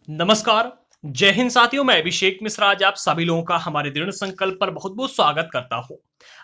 नमस्कार। जय हिंद साथियों, मैं अभिषेक मिश्रा आज आप सभी लोगों का हमारे दृढ़ संकल्प पर बहुत-बहुत स्वागत करता हूँ।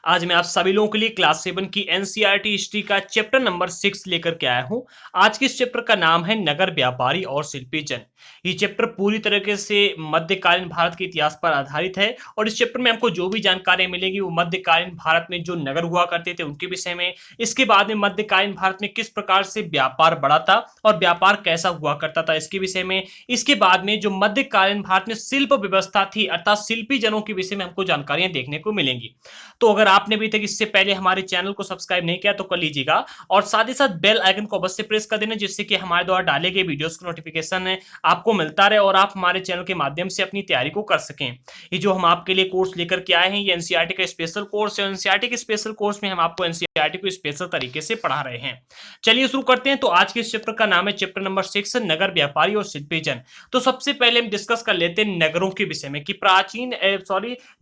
आज मैं आप सभी लोगों के लिए क्लास 7 की एनसीईआरटी हिस्ट्री का चैप्टर नंबर 6 लेकर के आया हूँ। आज के इस चैप्टर का नाम है नगर व्यापारी और शिल्पी जन। ये चैप्टर पूरी तरीके से मध्यकालीन भारत के इतिहास पर आधारित है और इस चैप्टर में हमको जो भी जानकारी मिलेगी वो मध्यकालीन भारत में जो नगर हुआ करते थे उनके विषय में, इसके बाद में मध्यकालीन भारत में किस प्रकार से व्यापार बढ़ा था और व्यापार कैसा हुआ करता था इसके विषय में, इसके बाद में जो मध्यकालीन भारत में शिल्प व्यवस्था थी अर्थात शिल्पी जनों के विषय में हमको जानकारियां देखने को मिलेंगी। तो अगर आपने अभी तक इससे पहले हमारे चैनल को सब्सक्राइब नहीं किया तो कर लीजिएगा और साथ ही साथ बेल आइकन को अवश्य प्रेस कर देना जिससे कि हमारे द्वारा डाले गए वीडियोस का नोटिफिकेशन आपको मिलता रहे और आप हमारे चैनल के माध्यम से अपनी तैयारी को कर सकें। ये जो हम आपके लिए कोर्स लेकर के आए हैं ये एनसीईआरटी का स्पेशल कोर्स है। एनसीईआरटी के स्पेशल कोर्स में हम आपको एनसीईआरटी को स्पेशल तरीके से पढ़ा रहे हैं। चलिए शुरू करते हैं। तो आज के इस चैप्टर का नाम है चैप्टर नंबर 6 नगर व्यापारी और शिल्पी जन। तो सबसे पहले हम डिस्कस कर लेते हैं नगरों के विषय में कि प्राचीन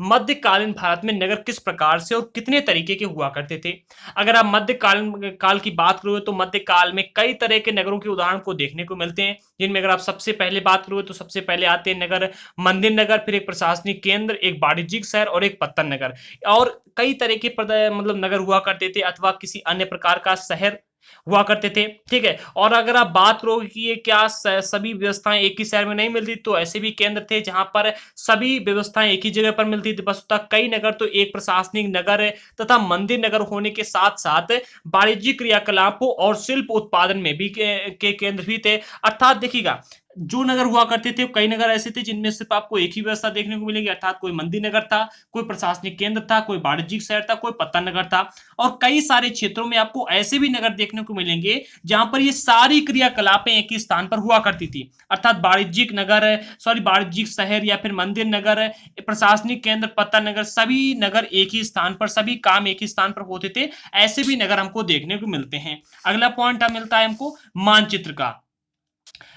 मध्यकालीन भारत में नगर किस प्रकार से और कितने तरीके के हुआ करते थे। अगर आप मध्यकालीन काल की बात करोगे तो मध्यकाल में कई तरह के नगरों के उदाहरण को देखने को मिलते हैं, जिनमें अगर आप सबसे पहले बात करोगे तो सबसे पहले आते हैं नगर मंदिर नगर, फिर एक प्रशासनिक केंद्र, एक वाणिज्यिक शहर और एक पत्तन नगर। और कई तरह के मतलब नगर हुआ करते थे अथवा किसी अन्य प्रकार का शहर हुआ करते थे। ठीक है। और अगर आप बात करोगे कि ये क्या सभी व्यवस्थाएं एक ही शहर में नहीं मिलती, तो ऐसे भी केंद्र थे जहां पर सभी व्यवस्थाएं एक ही जगह पर मिलती थी। वस्तुतः कई नगर तो एक प्रशासनिक नगर तथा मंदिर नगर होने के साथ साथ वाणिज्यिक क्रियाकलापों और शिल्प उत्पादन में भी के केंद्र भी थे। अर्थात देखिएगा, जो नगर हुआ करते थे कई नगर ऐसे थे जिनमें सिर्फ आपको एक ही व्यवस्था देखने को मिलेगी, अर्थात कोई मंदिर नगर था, कोई प्रशासनिक केंद्र था, कोई वाणिज्यिक शहर था, कोई पत्तन नगर था। और कई सारे क्षेत्रों में आपको ऐसे भी नगर देखने को मिलेंगे जहां पर ये सारी क्रियाकलापें एक ही स्थान पर हुआ करती थी, अर्थात वाणिज्यिक शहर या फिर मंदिर नगर, प्रशासनिक केंद्र, पत्तन नगर, सभी नगर एक ही स्थान पर, सभी काम एक ही स्थान पर होते थे। ऐसे भी नगर हमको देखने को मिलते हैं। अगला पॉइंट मिलता है हमको मानचित्र का।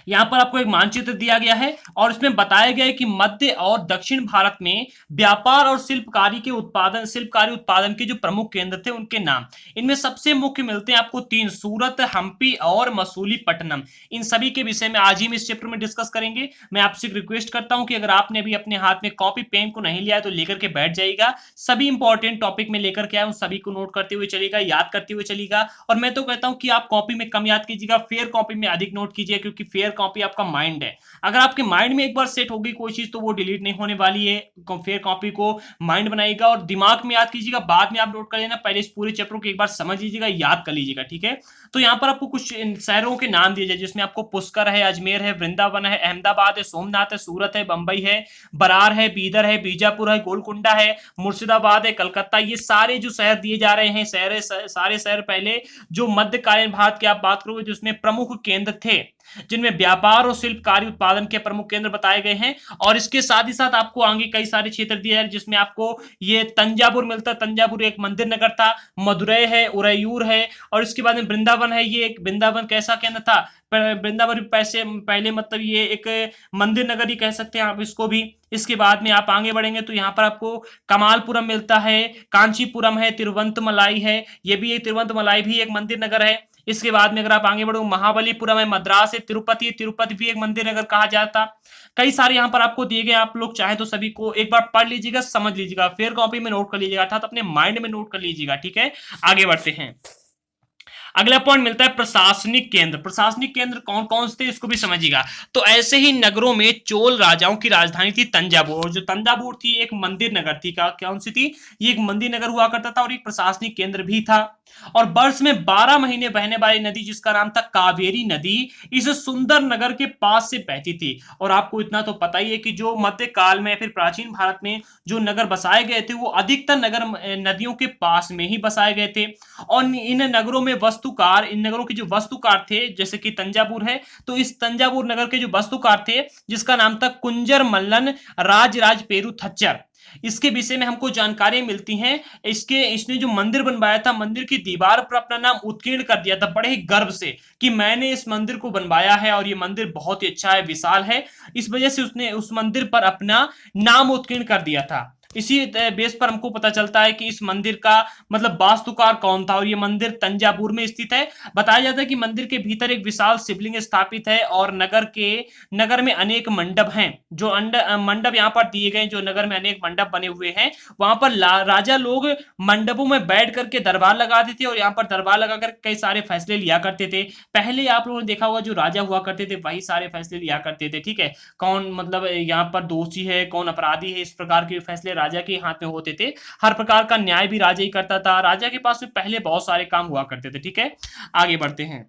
यहाँ पर आपको एक मानचित्र दिया गया है और इसमें बताया गया है कि मध्य और दक्षिण भारत में व्यापार और शिल्पकारी उत्पादन के जो प्रमुख केंद्र थे उनके नाम। इनमें सबसे मुख्य मिलते हैं आपको तीन, सूरत, हम्पी और मसूलीपट्टनम। इन सभी के विषय में आज ही हम इस चैप्टर में डिस्कस करेंगे। मैं आपसे रिक्वेस्ट करता हूं कि अगर आपने भी अपने हाथ में कॉपी पेन को नहीं लिया है तो लेकर के बैठ जाइएगा। सभी इंपॉर्टेंट टॉपिक में लेकर के आए, उन सभी को नोट करते हुए चलिएगा, याद करते हुए चलिएगा। और मैं तो कहता हूं कि आप कॉपी में कम याद कीजिएगा, फेयर कॉपी में अधिक नोट कीजिए, क्योंकि फेयर कॉपी आपका माइंड है। अगर आपके माइंड में एक बार सेट होगी कोई चीज तो वो डिलीट नहीं होने वाली है। फेयर कॉपी को माइंड बनाइएगा और दिमाग में याद कीजिएगा, बाद में आप नोट कर लेना। पहले इस पूरे चैप्टर को एक बार समझ लीजिएगा, याद कर लीजिएगा। ठीक है। तो यहाँ पर आपको कुछ शहरों के नाम दिए जाए जिसमें आपको पुष्कर है, अजमेर है, वृंदावन है, अहमदाबाद है, सोमनाथ है, सूरत है, बंबई है, बरार है, बीदर है, बीजापुर है, गोलकुंडा है, मुर्शिदाबाद है, कलकत्ता। ये सारे जो शहर दिए जा रहे हैं, सारे शहर पहले जो मध्यकालीन भारत की आप बात करोगे जिसमें प्रमुख केंद्र थे, जिनमें व्यापार और शिल्पकारी उत्पादन के प्रमुख केंद्र बताए गए हैं। और इसके साथ ही साथ आपको आगे कई सारे क्षेत्र दिए हैं जिसमें आपको ये तंजावुर मिलता है। तंजावुर एक मंदिर नगर था, मदुरै है, उरैयूर है और इसके बाद में वृंदावन है। ये एक वृंदावन कैसा केंद्र था, वृंदावन पैसे पहले मतलब ये एक मंदिर नगर ही कह सकते हैं आप इसको भी। इसके बाद में आप आगे बढ़ेंगे तो यहाँ पर आपको कमालपुरम मिलता है, कांचीपुरम है, तिरुवंतमलाई है, ये भी तिरुवंतमलाई भी एक मंदिर नगर है। इसके बाद में अगर आप आगे बढ़ो महाबलीपुरम है, मद्रास है, तिरुपति भी एक मंदिर नगर कहा जाता। कई सारे यहाँ पर आपको दिए गए, आप लोग चाहे तो सभी को एक बार पढ़ लीजिएगा, समझ लीजिएगा, फेयर कॉपी में नोट कर लीजिएगा, अर्थात अपने माइंड में नोट कर लीजिएगा। ठीक है। आगे बढ़ते हैं। अगला पॉइंट मिलता है प्रशासनिक केंद्र। प्रशासनिक केंद्र कौन कौन से थे इसको भी समझिएगा। तो ऐसे ही नगरों में चोल राजाओं की राजधानी थी तंजावुर। जो तंजावुर थी एक मंदिर नगर थी। कौन सी थी? ये एक मंदिर नगर हुआ करता था और एक प्रशासनिक केंद्र भी था। और वर्ष में 12 महीने बहने वाली नदी जिसका नाम था कावेरी नदी, इस सुंदर नगर के पास से बहती थी। और आपको इतना तो पता ही है कि जो मध्यकाल में फिर प्राचीन भारत में जो नगर बसाए गए थे वो अधिकतर नगर नदियों के पास में ही बसाए गए थे। और इन नगरों में इन नगरों के जो वस्तुकार थे, जैसे कि तंजावुर है, तो इस तंजावुर नगर के जो वस्तुकार थे जिसका नाम था कुंजर मल्लन राज पेरू थच्चर, इसके विषय में हमको जानकारी मिलती हैं। इसने जो मंदिर बनवाया था, मंदिर की दीवार पर अपना नाम उत्कीर्ण कर दिया था बड़े ही गर्व से कि मैंने इस मंदिर को बनवाया है और ये मंदिर बहुत ही अच्छा है, विशाल है। इस वजह से उसने उस मंदिर पर अपना नाम उत्कीर्ण कर दिया था। इसी बेस पर हमको पता चलता है कि इस मंदिर का मतलब वास्तुकार कौन था, और ये मंदिर तंजावुर में स्थित है। बताया जाता है कि मंदिर के भीतर एक विशाल शिवलिंग स्थापित है और नगर में अनेक मंडप हैं। जो मंडप यहाँ पर दिए गए, जो नगर में अनेक मंडप बने हुए हैं, वहां पर राजा लोग मंडपों में बैठ करके दरबार लगाते थे और यहाँ पर दरबार लगाकर कई सारे फैसले लिया करते थे। पहले आप लोगों ने देखा होगा जो राजा हुआ करते थे वही सारे फैसले लिया करते थे, ठीक है। कौन मतलब यहाँ पर दोषी है, कौन अपराधी है, इस प्रकार के फैसले राजा के हाथ में होते थे। हर प्रकार का न्याय भी राजा ही करता था। राजा के पास में पहले बहुत सारे काम हुआ करते थे, ठीक है। आगे बढ़ते हैं।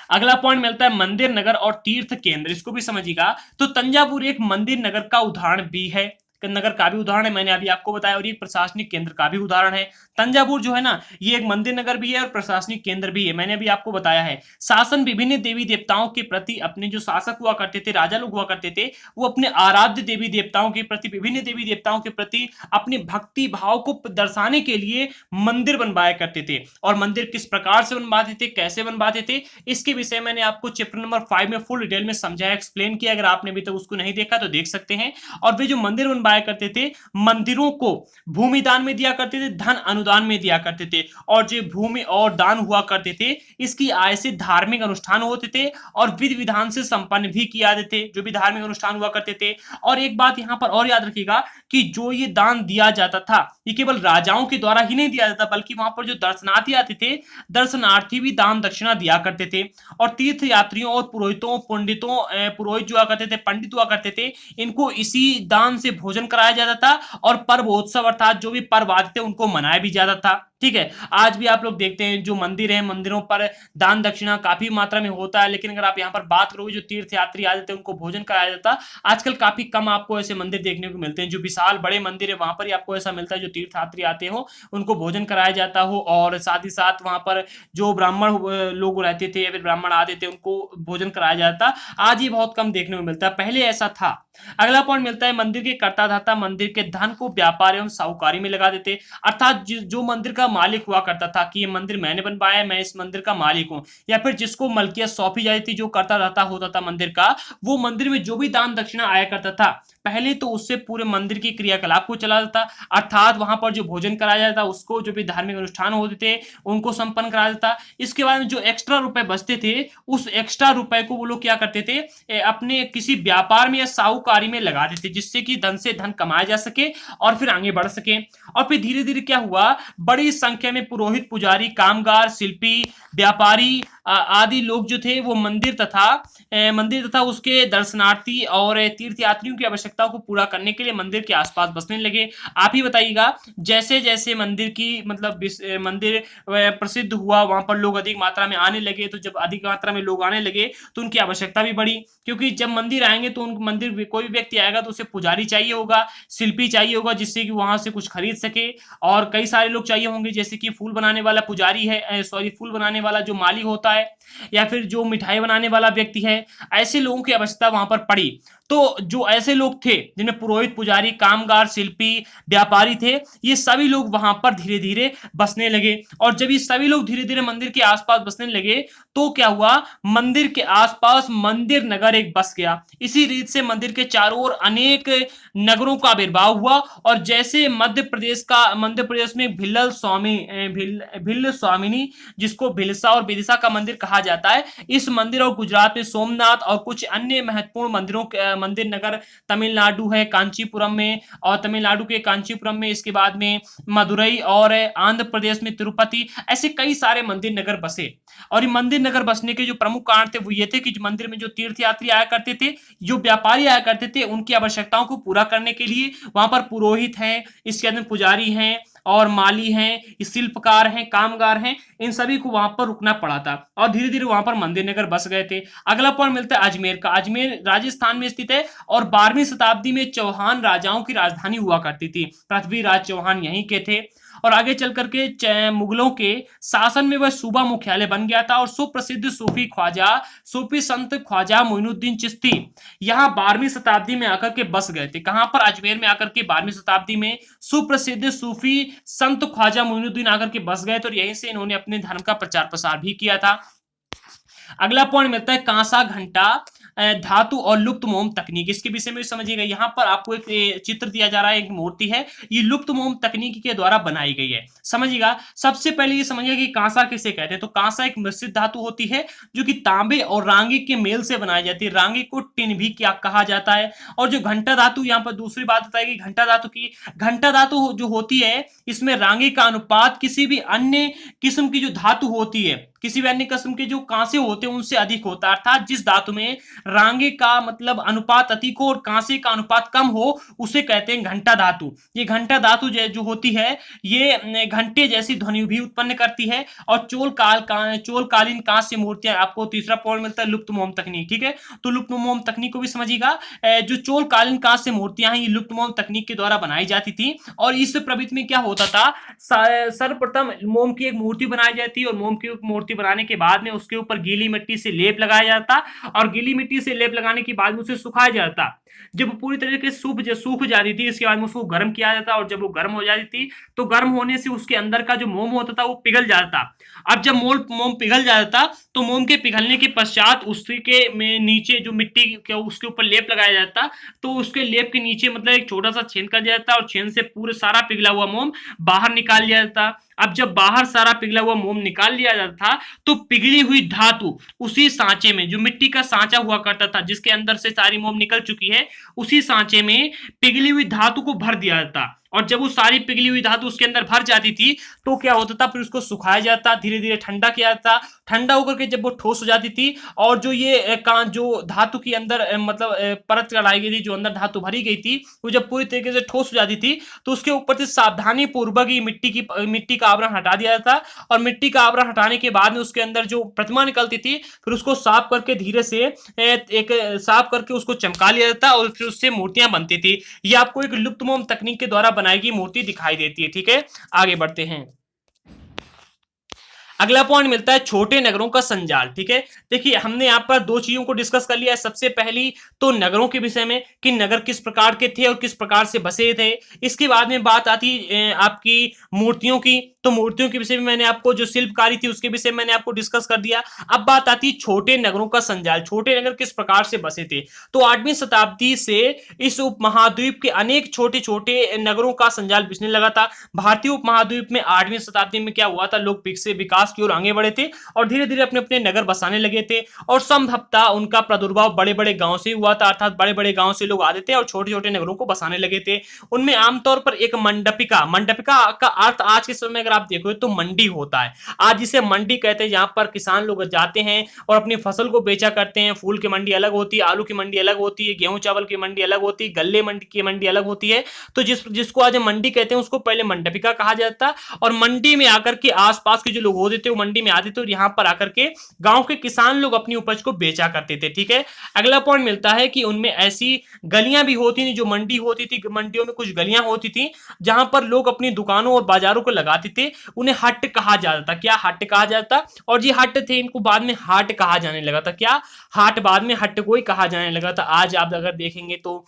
अगला पॉइंट मिलता है मंदिर नगर और तीर्थ केंद्र, इसको भी समझिएगा। तो तंजावुर एक मंदिर नगर का उदाहरण भी है, नगर का भी उदाहरण है, मैंने अभी आपको बताया, और ये प्रशासनिक केंद्र का भी उदाहरण है। तंजावुर जो है ना, ये एक मंदिर नगर भी है और प्रशासनिक केंद्र भी है, मैंने अभी आपको बताया है। शासन विभिन्न देवी देवताओं के प्रति, अपने जो शासक हुआ करते थे, राजा लोग हुआ करते थे, वो अपने आराध्य देवी देवताओं के प्रति, विभिन्न देवी देवताओं के प्रति अपने भक्ति भाव को दर्शाने के लिए मंदिर बनवाया करते थे। और मंदिर किस प्रकार से बनवाते थे, कैसे बनवाते थे, इसके विषय मैंने आपको चैप्टर नंबर 5 में फुल डिटेल में समझाया, एक्सप्लेन किया। अगर आपने अभी तक उसको नहीं देखा तो देख सकते हैं। और वे जो मंदिर बनवाया करते थे, मंदिरों को भूमि दान में दिया करते थे, धन अनुदान में दिया करते थे। और जो भूमि और दान हुआ करते थे, इसकी आय से धार्मिक अनुष्ठान होते थे और विधि विधान से संपन्न भी किया जाते थे, जो भी धार्मिक अनुष्ठान हुआ करते थे। और एक बात यहां पर और याद रखिएगा कि जो ये दान दिया जाता था, ये केवल राजाओं के द्वारा ही नहीं दिया जाता, बल्कि वहां पर जो दर्शनार्थी आते थे, दर्शनार्थी भी दान दक्षिणा दिया करते थे। और तीर्थ यात्रियों और पुरोहितों, पंडितों, पुरोहित जो हुआ करते थे, पंडित हुआ करते थे, इनको इसी दान से भोजन कराया जाता था और पर्वोत्सव अर्थात जो भी पर्व आते थे उनको मनाया भी जाता था, ठीक है। आज भी आप लोग देखते हैं जो मंदिर है, मंदिरों पर दान दक्षिणा काफी मात्रा में होता है। लेकिन अगर आप यहाँ पर बात करोगे, जो तीर्थ यात्री आते थे उनको भोजन कराया जाता, आजकल काफी कम आपको ऐसे मंदिर देखने को मिलते हैं। जो विशाल बड़े मंदिर है वहां पर ही आपको ऐसा मिलता है, जो तीर्थ यात्री आते हो उनको भोजन कराया जाता हो, और साथ ही साथ वहां पर जो ब्राह्मण लोग रहते थे या फिर ब्राह्मण आते थे उनको भोजन कराया जाता। आज ये बहुत कम देखने को मिलता है, पहले ऐसा था। अगला पॉइंट मिलता है मंदिर के कर्ता धाता मंदिर के धन को व्यापार एवं साहूकारी में लगा देते। अर्थात जो मंदिर का मालिक हुआ करता था कि ये मंदिर मैंने बनवाया, मैं इस मंदिर का मालिक हूं, या फिर जिसको मलकियत सौंपी जाती थी, जो कर्ता धाता होता था मंदिर का, वो मंदिर में जो भी दान दक्षिणा आया करता था, पहले तो उससे पूरे मंदिर की क्रियाकलाप को चला जाता। अर्थात वहां पर जो भोजन कराया जाता, उसको जो भी धार्मिक अनुष्ठान होते थे उनको संपन्न कराया जाता। इसके बाद में जो एक्स्ट्रा रुपए बचते थे, उस एक्स्ट्रा रुपए को वो लोग क्या करते थे, अपने किसी व्यापार में या साहूकारी में लगा देते, जिससे कि धन से धन कमाया जा सके और फिर आगे बढ़ सके। और फिर धीरे धीरे क्या हुआ, बड़ी संख्या में पुरोहित, पुजारी, कामगार, शिल्पी, व्यापारी आदि लोग जो थे वो मंदिर तथा उसके दर्शनार्थी और तीर्थ यात्रियों की आवश्यकताओं को पूरा करने के लिए मंदिर के आसपास बसने लगे। आप ही बताइएगा, जैसे जैसे मंदिर की मतलब मंदिर प्रसिद्ध हुआ, वहां पर लोग अधिक मात्रा में आने लगे, तो जब अधिक मात्रा में लोग आने लगे तो उनकी आवश्यकता भी बढ़ी, क्योंकि जब मंदिर आएंगे तो उन मंदिर कोई भी व्यक्ति आएगा तो उसे पुजारी चाहिए होगा, शिल्पी चाहिए होगा जिससे कि वहां से कुछ खरीद सके, और कई सारे लोग चाहिए होंगे, जैसे कि फूल बनाने वाला पुजारी है, सॉरी फूल बनाने वाला जो माली होता है, या फिर जो मिठाई बनाने वाला व्यक्ति है, ऐसे लोगों की आवश्यकता वहां पर पड़ी। तो जो ऐसे लोग थे जिनमें पुरोहित, पुजारी, कामगार, शिल्पी, व्यापारी थे, ये सभी लोग वहां पर धीरे धीरे बसने लगे। और जब ये सभी लोग धीरे धीरे मंदिर के आसपास बसने लगे तो क्या हुआ, मंदिर के आसपास मंदिर नगर एक बस गया। इसी रीत से मंदिर के चारों ओर अनेक नगरों का आविर्भाव हुआ। और जैसे मध्य प्रदेश में भिल्ल स्वामिनी, जिसको भिलसा और विदिशा का मंदिर कहा जाता है, इस मंदिर, और गुजरात में सोमनाथ और कुछ अन्य महत्वपूर्ण मंदिर नगर तमिलनाडु है कांचीपुरम में, और तमिलनाडु के कांचीपुरम में, इसके बाद में मदुरई, और आंध्र प्रदेश में तिरुपति, ऐसे कई सारे मंदिर नगर बसे। और ये मंदिर नगर बसने के जो प्रमुख कारण थे वो ये थे कि मंदिर में जो तीर्थ यात्री आया करते थे, जो व्यापारी आया करते थे, उनकी आवश्यकताओं को पूरा करने के लिए वहां पर पुरोहित हैं, इसके अंदर पुजारी हैं, और माली हैं, शिल्पकार हैं, कामगार हैं, इन सभी को वहां पर रुकना पड़ा था। और धीरे धीरे वहां पर मंदिर नगर बस गए थे। अगला पॉइंट मिलता है अजमेर का। अजमेर राजस्थान में स्थित है और 12वीं शताब्दी में चौहान राजाओं की राजधानी हुआ करती थी। पृथ्वीराज चौहान यहीं के थे। और आगे चल करके मुगलों के शासन में वह सूबा मुख्यालय बन गया था। और सुप्रसिद्ध सूफी संत ख्वाजा मोइनुद्दीन चिश्ती यहाँ 12वीं शताब्दी में आकर के बस गए थे। कहां पर, अजमेर में आकर के 12वीं शताब्दी में सुप्रसिद्ध सूफी संत ख्वाजा मोइनुद्दीन आकर के बस गए थे, और यहीं से इन्होंने अपने धर्म का प्रचार प्रसार भी किया था। अगला पॉइंट मिलता है कांसा घंटा धातु और लुप्त मोम तकनीक, इसके विषय में भी समझिएगा। यहाँ पर आपको एक चित्र दिया जा रहा है, एक मूर्ति है, ये लुप्त मोम तकनीक के द्वारा बनाई गई है, समझिएगा। सबसे पहले ये समझिएगा कि कांसा किसे कहते हैं। तो कांसा एक मिश्रित धातु होती है जो कि तांबे और रांगे के मेल से बनाई जाती है। रांगे को टिन भी क्या कहा जाता है। और जो घंटा धातु, यहाँ पर दूसरी बात बताएगी घंटा धातु की। घंटा धातु जो होती है इसमें रांगे का अनुपात किसी भी अन्य किस्म की जो धातु होती है, किसी भी अन्य किस्म के जो कांसे होते हैं उनसे अधिक होता है। अर्थात जिस धातु में रांगे का मतलब अनुपात अधिक हो और कांसे का अनुपात कम हो उसे कहते हैं घंटा धातु। ये घंटा धातु जो होती है ये घंटे जैसी ध्वनि भी उत्पन्न करती है। और चोलकालीन कांस्य मूर्तियां, आपको तीसरा पॉइंट मिलता है लुप्त मोम तकनीक, ठीक है। तो लुप्त मोम तकनीक को भी समझिएगा। जो चोलकालीन कांस्य मूर्तियां हैं ये लुप्त मोम तकनीक के द्वारा बनाई जाती थी। और इस प्रवृत्ति में क्या होता था, सर्वप्रथम मोम की एक मूर्ति बनाई जाती है और मोम की मूर्ति बनाने के बाद में उसके ऊपर गीली मिट्टी से लेप लगाया जाता और गीली मिट्टी से लेप लगाने के बाद में उसे सुखाया जाता। जब पूरी तरीके से सूख जाती थी इसके बाद में उसको गर्म किया जाता और जब वो गर्म हो जाती थी तो गर्म होने से उसके अंदर का जो मोम होता था वो पिघल जाता। अब जब मोम पिघल जाता तो मोम के पिघलने के पश्चात उसके में नीचे जो मिट्टी के उसके ऊपर लेप लगाया जाता। तो उसके लेप के नीचे मतलब एक छोटा सा छेद कर जाता और छेद से पूरे सारा पिघला हुआ मोम बाहर निकाल लिया जाता। अब जब बाहर सारा पिघला हुआ मोम निकाल लिया जाता था तो पिघली हुई धातु उसी सांचे में, जो मिट्टी का सांचा हुआ करता था जिसके अंदर से सारी मोम निकल चुकी है, उसी सांचे में पिघली हुई धातु को भर दिया जाता। और जब वो सारी पिघली हुई धातु उसके अंदर भर जाती थी तो क्या होता था, फिर उसको सुखाया जाता, धीरे धीरे ठंडा किया जाता। ठंडा होकर के जब वो ठोस हो जाती थी और जो ये जो धातु के अंदर मतलब परत लगाई गई थी, जो अंदर धातु भरी गई थी, वो जब पूरी तरीके से ठोस हो जाती थी तो उसके ऊपर से सावधानी पूर्वक ये मिट्टी का आवरण हटा दिया जाता। और मिट्टी का आवरण हटाने के बाद में उसके अंदर जो प्रतिमा निकलती थी फिर उसको साफ करके धीरे से एक साफ करके उसको चमका लिया जाता और फिर उससे मूर्तियां बनती थी। ये आपको एक लुप्त मोम तकनीक के द्वारा बनाई गई मूर्ति दिखाई देती है, ठीक है। आगे बढ़ते हैं। अगला पॉइंट मिलता है छोटे नगरों का संजाल, ठीक है। देखिए हमने यहाँ पर दो चीजों को डिस्कस कर लिया है। सबसे पहली तो नगरों के विषय में कि नगर किस प्रकार के थे और किस प्रकार से बसे थे। इसके बाद में बात आती आपकी मूर्तियों की। तो मूर्तियों के विषय में मैंने आपको जो शिल्पकारी थी उसके विषय में मैंने आपको डिस्कस कर दिया। अब बात आती है छोटे नगरों का संजाल, छोटे नगर किस प्रकार से बसे थे। तो 8वीं शताब्दी से इस उपमहाद्वीप के अनेक छोटे छोटे नगरों का संजाल बिछने लगा था। भारतीय उपमहाद्वीप में 8वीं शताब्दी में क्या हुआ था, लोग विकास की ओर आगे बढ़े थे और धीरे धीरे अपने अपने नगर बसाने लगे थे। और संभवतः उनका प्रादुर्भाव बड़े बड़े गांव से हुआ था, अर्थात बड़े बड़े गांव से लोग आते थे और छोटे छोटे नगरों को बसाने लगे थे। उनमें आमतौर पर एक मंडपिका का अर्थ आज के समय में अगर आप देखो तो मंडी होता है। आज जिसे मंडी कहते हैं, जहां पर किसान लोग जाते हैं और अपनी फसल को बेचा करते हैं। फूल की मंडी अलग होती है, आलू की मंडी अलग होती है, गेहूं चावल की मंडी अलग होती है, गल्ले मंडी की मंडी अलग होती है। तो जिसको आज मंडी कहते हैं उसको पहले मंडपिका कहा जाता। और मंडी में आकर के आसपास के जो लोग होते थे वो मंडी में आते थे और यहाँ पर आकर के गांव के किसान लोग अपनी उपज को बेचा करते थे, ठीक है। अगला पॉइंट मिलता है कि उनमें ऐसी गलियां भी होती थी, जो मंडी होती थी, मंडियों में कुछ गलियां होती थी जहां पर लोग अपनी दुकानों और बाजारों को लगाते थे। उन्हें हट कहा जाता था। क्या हट कहा जाता। और ये हट थे, इनको बाद में हाट कहा जाने लगा था। क्या हाट बाद में हट को ही कहा जाने लगा था। आज आप अगर देखेंगे तो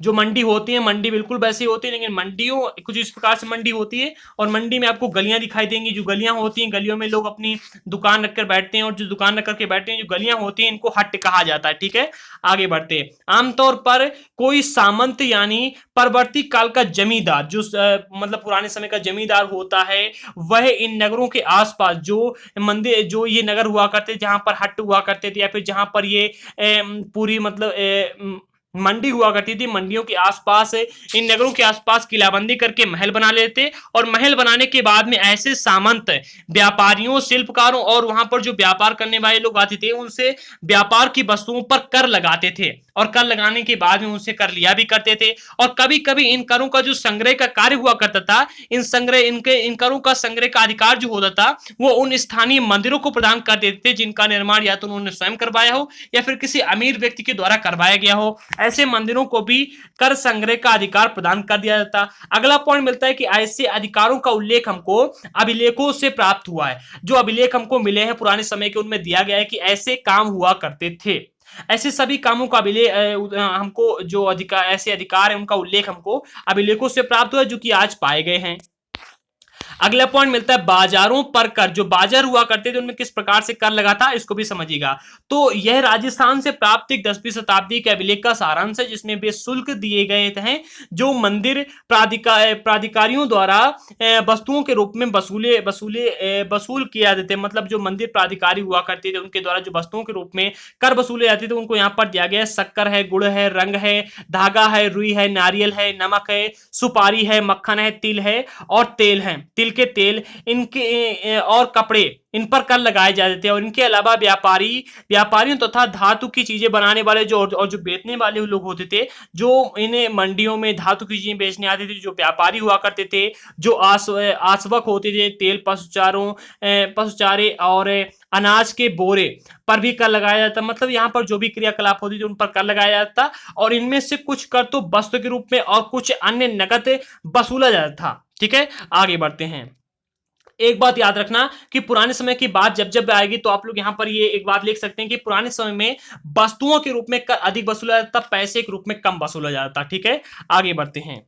जो मंडी होती है, मंडी बिल्कुल वैसी होती है, लेकिन मंडियों कुछ इस प्रकार से मंडी होती है और मंडी में आपको गलियां दिखाई देंगी। जो गलियां होती हैं, गलियों में लोग अपनी दुकान रखकर बैठते हैं और जो दुकान रख करके बैठते हैं, जो गलियां होती हैं, इनको हट कहा जाता है, ठीक है। आगे बढ़ते हैं। आमतौर पर कोई सामंत यानी परवर्ती काल का जमींदार, जो मतलब पुराने समय का जमींदार होता है, वह इन नगरों के आसपास जो मंदिर, जो ये नगर हुआ करते, जहां पर हट हुआ करते थे या फिर जहां पर ये पूरी मतलब मंडी हुआ करती थी, मंडियों के आसपास, इन नगरों के आसपास किलाबंदी करके महल बना लेते। और महल बनाने के बाद में ऐसे सामंत व्यापारियों, शिल्पकारों और वहां पर जो व्यापार करने वाले लोग आते थे उनसे व्यापार की वस्तुओं पर कर लगाते थे और कर लगाने के बाद में उनसे कर लिया भी करते थे। और कभी कभी इन करों का जो संग्रह का कार्य हुआ करता था, इन करों का संग्रह का अधिकार जो होता था वो उन स्थानीय मंदिरों को प्रदान कर देते थे जिनका निर्माण या तो उन्होंने स्वयं करवाया हो या फिर किसी अमीर व्यक्ति के द्वारा करवाया गया हो। ऐसे मंदिरों को भी कर संग्रह का अधिकार प्रदान कर दिया जाता। अगला पॉइंट मिलता है कि ऐसे अधिकारों का उल्लेख हमको अभिलेखों से प्राप्त हुआ है। जो अभिलेख हमको मिले हैं पुराने समय के, उनमें दिया गया है कि ऐसे काम हुआ करते थे। ऐसे सभी कामों का अभिलेख हमको जो ऐसे अधिकार है उनका उल्लेख हमको अभिलेखों से प्राप्त हुआ जो कि आज पाए गए हैं। अगला पॉइंट मिलता है बाजारों पर कर। जो बाजार हुआ करते थे उनमें किस प्रकार से कर लगा था, इसको भी समझिएगा। तो यह राजस्थान से प्राप्त एक 10वीं शताब्दी के अभिलेख का सारांश है, जिसमें वे शुल्क दिए गए थे जो मंदिर प्राधिकारियों द्वारा वस्तुओं के रूप में वसूल किए जाते थे। मतलब जो मंदिर प्राधिकारी हुआ करते थे उनके द्वारा जो वस्तुओं के रूप में कर वसूले जाते थे उनको यहाँ पर दिया गया है। शक्कर है, गुड़ है, रंग है, धागा है, रुई है, नारियल है, नमक है, सुपारी है, मक्खन है, तिल है और तेल है, तिल के तेल, इनके और कपड़े, इन पर कर लगाए जाते थे। और इनके अलावा व्यापारियों तथा धातु की चीजें बनाने वाले जो और जो बेचने वाले लोग होते थे, जो इन्हें मंडियों में धातु की चीजें बेचने आते थे, जो व्यापारी हुआ करते थे, जो आसवक होते थे, तेल, पशुचारे और अनाज के बोरे पर भी कर लगाया जाता। मतलब यहाँ पर जो भी क्रियाकलाप होती थी उन पर कर लगाया जाता और इनमें से कुछ कर तो वस्तु के रूप में और कुछ अन्य नकद वसूला जाता था। ठीक है, आगे बढ़ते हैं। एक बात याद रखना कि पुराने समय की बात जब जब आएगी तो आप लोग यहां पर ये एक बात लिख सकते हैं कि पुराने समय में वस्तुओं के रूप में कर अधिक वसूला जाता, पैसे के रूप में कम वसूला जाता। ठीक है, आगे बढ़ते हैं।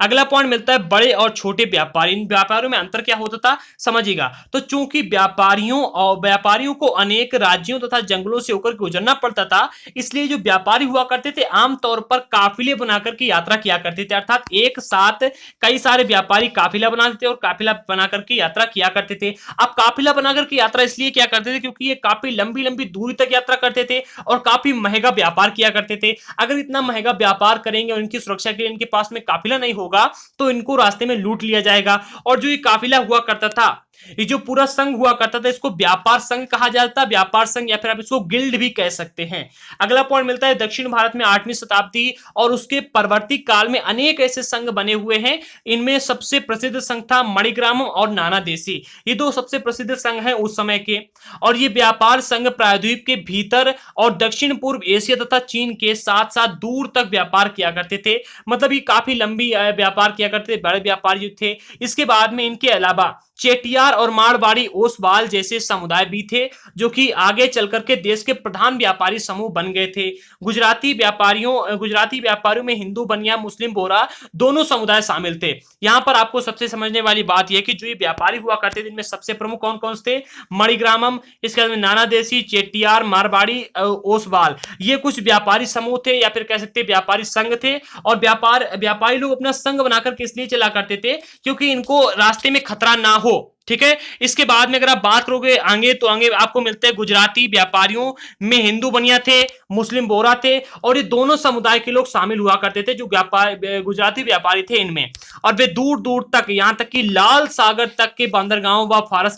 अगला पॉइंट मिलता है बड़े और छोटे व्यापारी। इन व्यापारियों में अंतर क्या होता था, समझिएगा। तो चूंकि व्यापारियों को अनेक राज्यों तथा जंगलों से होकर गुजरना पड़ता था, इसलिए जो व्यापारी हुआ करते थे आमतौर पर काफिले बनाकर की यात्रा किया करते थे। अर्थात एक साथ कई सारे व्यापारी काफिला बनाते थे और काफिला बनाकर की यात्रा किया करते थे। अब काफिला बनाकर की यात्रा इसलिए किया करते थे क्योंकि ये काफी लंबी लंबी दूरी तक यात्रा करते थे और काफी महंगा व्यापार किया करते थे। अगर इतना महंगा व्यापार करेंगे और इनकी सुरक्षा के लिए इनके पास में काफिला नहीं होगा तो इनको रास्ते में लूट लिया जाएगा। और जो ये काफिला हुआ करता था, ये जो पूरा संघ हुआ करता था, इसको व्यापार संघ कहा जाता है, व्यापार संघ या फिर आप इसको गिल्ड भी कह सकते हैं। अगला पॉइंट मिलता है दक्षिण भारत में 8वीं शताब्दी और उसके परवर्ती काल में अनेक ऐसे संघ बने हुए हैं। इनमें सबसे प्रसिद्ध संघ था मणिग्रामम और नाना देशी। ये दो सबसे प्रसिद्ध संघ हैं उस समय के। और ये व्यापार संघ प्रायद्वीप के भीतर और दक्षिण पूर्व एशिया तथा चीन के साथ साथ दूर तक व्यापार किया करते थे। मतलब ये काफी लंबी व्यापार किया करते थे, बड़े व्यापारी थे। इसके बाद में इनके अलावा चेटियार और मारवाड़ी ओसवाल जैसे समुदाय भी थे, जो कि आगे चल करके देश के प्रधान व्यापारी समूह बन गए थे। गुजराती व्यापारियों में हिंदू, बनिया, मुस्लिम, बोरा दोनों समुदाय शामिल थे। यहां पर आपको सबसे समझने वाली बात यह कि जो ये व्यापारी हुआ करते थे इनमें सबसे प्रमुख कौन कौन थे, मणिग्रामम, इसके बाद में नाना देशी, चेटियार, मारवाड़ी, ओसवाल, ये कुछ व्यापारी समूह थे या फिर कह सकते व्यापारी संघ थे। और व्यापारी लोग अपना संघ बनाकर के इसलिए चला करते थे क्योंकि इनको रास्ते में खतरा ना हो। ठीक है, इसके बाद में अगर आप बात करोगे आगे तो आगे आपको मिलते हैं गुजराती व्यापारियों में हिंदू बनिया थे, मुस्लिम बोरा थे और ये दोनों समुदाय के लोग शामिल हुआ करते थे जो गुजराती व्यापारी थे इनमें। और वे दूर दूर तक, यहां तक कि लाल सागर तक के बंदरगाहों व फारस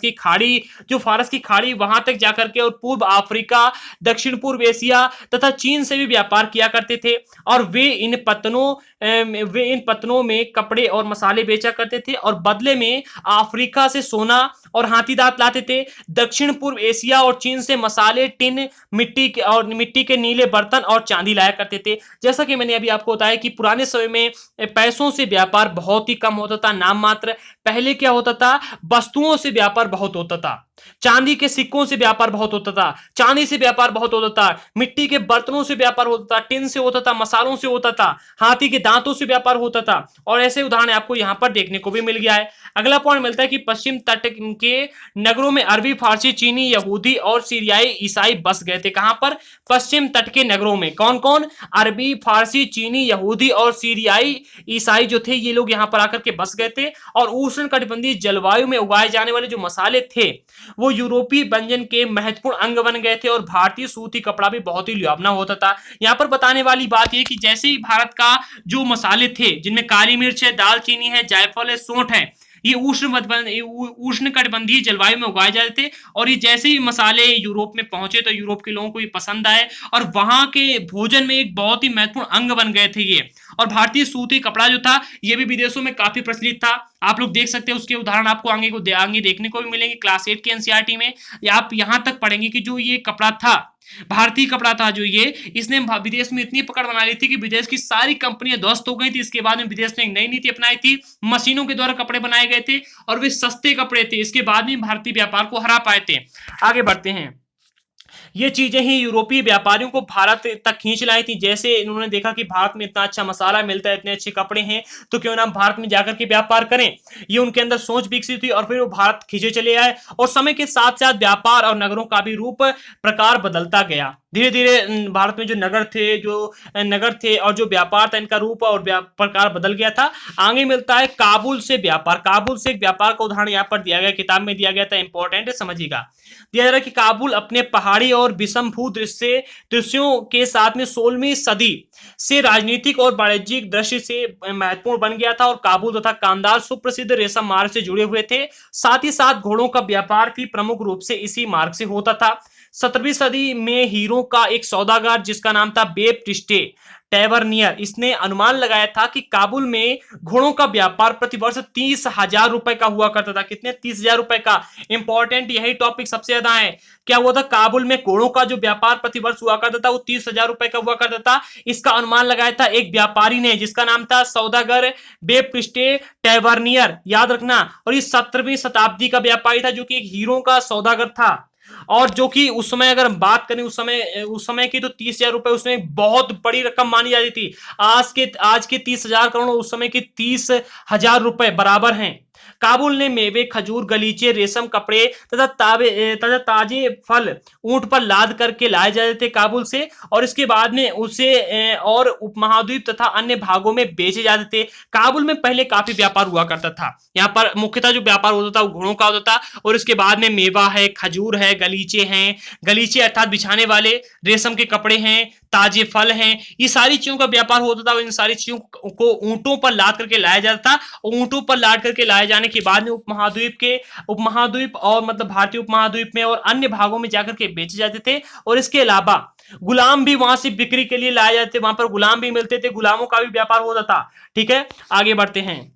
की खाड़ी वहां तक जाकर के और पूर्व अफ्रीका, दक्षिण पूर्व एशिया तथा चीन से भी व्यापार किया करते थे। और वे इन पतनों में कपड़े और मसाले बेचा करते थे और बदले में अफ्रीका से सोना और हाथी दांत लाते थे। दक्षिण पूर्व एशिया और चीन से मसाले, टिन, मिट्टी के नीले बर्तन और चांदी लाया करते थे। जैसा कि मैंने अभी आपको बताया कि पुराने समय में पैसों से व्यापार बहुत ही कम होता था, नाम मात्र। पहले क्या होता था, वस्तुओं से व्यापार बहुत होता था, चांदी के सिक्कों से व्यापार बहुत होता था, चांदी से व्यापार बहुत होता था, मिट्टी के बर्तनों से व्यापार होता था, टिन से होता था, मसालों से होता था, हाथी के दांतों से व्यापार होता था। और ऐसे उदाहरण आपको यहां पर देखने को भी मिल गया है। अगला पॉइंट मिलता है कि पश्चिम तट के नगरों में अरबी, फारसी, चीनी, यहूदी और सीरियाई ईसाई बस गए थे। कहां पर, पश्चिम तट के नगरों में कौन कौन, अरबी, फारसी, चीनी, यहूदी और सीरियाई ईसाई जो थे ये लोग यहां पर आकर के बस गए थे। और उष्णकटिबंधीय जलवायु में उगाए जाने वाले जो मसाले थे वो यूरोपीय व्यंजन के महत्वपूर्ण अंग बन गए थे और भारतीय सूती कपड़ा भी बहुत ही लुभावना होता था। यहां पर बताने वाली बात यह कि जैसे ही भारत का जो मसाले थे जिनमें काली मिर्च है, दालचीनी है, जायफल है, सौंठ है, ये उष्णकटिबंधीय जलवायु में उगाए जाते थे। और ये जैसे ही मसाले यूरोप में पहुंचे तो यूरोप के लोगों को ये पसंद आए और वहां के भोजन में एक बहुत ही महत्वपूर्ण अंग बन गए थे ये। और भारतीय सूती कपड़ा जो था ये भी विदेशों में काफी प्रचलित था। आप लोग देख सकते हैं, उसके उदाहरण आपको आगे देखने को भी मिलेंगे क्लास 8 के एनसीईआरटी में। या आप यहां तक पढ़ेंगे कि जो ये कपड़ा था, भारतीय कपड़ा था जो ये, इसने विदेश में इतनी पकड़ बना ली थी कि विदेश की सारी कंपनियां ध्वस्त हो गई थी। इसके बाद में विदेश ने एक नई नीति अपनाई थी, मशीनों के द्वारा कपड़े बनाए गए थे और वे सस्ते कपड़े थे। इसके बाद में भारतीय व्यापार को हरा पाए थे। आगे बढ़ते हैं। ये चीजें ही यूरोपीय व्यापारियों को भारत तक खींच लाई थी। जैसे इन्होंने देखा कि भारत में इतना अच्छा मसाला मिलता है, इतने अच्छे कपड़े हैं, तो क्यों ना हम भारत में जाकर के व्यापार करें। ये उनके अंदर सोच विकसित हुई और फिर वो भारत खींचे चले आए। और समय के साथ साथ व्यापार और नगरों का भी रूप प्रकार बदलता गया। धीरे धीरे भारत में जो नगर थे और जो व्यापार था, इनका रूप और प्रकार बदल गया था। आगे मिलता है काबुल से व्यापार। काबुल से एक व्यापार का उदाहरण यहाँ पर दिया गया, किताब में दिया गया था, इंपॉर्टेंट है, समझिएगा। दिया जा रहा है कि काबुल अपने पहाड़ी और विषमभू दृश्यों के साथ में 16वीं सदी से राजनीतिक और वाणिज्यिक दृष्टि से महत्वपूर्ण बन गया था। और काबुल तथा कांदार सुप्रसिद्ध रेशम मार्ग से जुड़े हुए थे। साथ ही साथ घोड़ों का व्यापार भी प्रमुख रूप से इसी मार्ग से होता था। 17वीं सदी में हीरो का एक सौदागर जिसका नाम था बेप्टिस्टे टैवर्नियर, इसने अनुमान लगाया था कि काबुल में घोड़ों का व्यापार प्रतिवर्ष 30,000 रुपए का हुआ करता था। कितने? 30,000 रुपए का। इंपॉर्टेंट यही टॉपिक सबसे ज्यादा है। क्या हुआ था? काबुल में घोड़ों का जो व्यापार प्रतिवर्ष हुआ करता था वो 30,000 रुपए का हुआ करता था। इसका अनुमान लगाया था एक व्यापारी ने जिसका नाम था सौदागर बेप्टिस्टे टैवर्नियर, याद रखना। और इस 17वीं शताब्दी का व्यापारी था जो कि एक हीरो का सौदागर था। और जो कि उस समय अगर हम बात करें उस समय की, तो 30,000 रुपए उसमें बहुत बड़ी रकम मानी जाती थी। आज के 30,000 करोड़ उस समय के 30,000 रुपए बराबर हैं। काबुल ने मेवे, खजूर, गलीचे, रेशम कपड़े तथा ताजे फल ऊंट पर लाद करके लाए जाते थे काबुल से। और इसके बाद में उसे और उपमहाद्वीप तथा अन्य भागों में बेचे जाते थे। काबुल में पहले काफी व्यापार हुआ करता था। यहाँ पर मुख्यतः जो व्यापार होता था वो घोड़ों का होता था। और इसके बाद में मेवा है, खजूर है, गलीचे हैं। गलीचे अर्थात बिछाने वाले रेशम के कपड़े हैं, ताजे फल हैं, ये सारी चीजों का व्यापार होता था। इन सारी चीजों को ऊंटों पर लाद करके लाया जाता था। ऊंटों पर लाद करके लाए जाने के बाद में उपमहाद्वीप और मतलब भारतीय उपमहाद्वीप में और अन्य भागों में जाकर के बेचे जाते थे। और इसके अलावा गुलाम भी वहां से बिक्री के लिए लाए जाते थे। वहां पर गुलाम भी मिलते थे, गुलामों का भी व्यापार होता था। ठीक है, आगे बढ़ते हैं।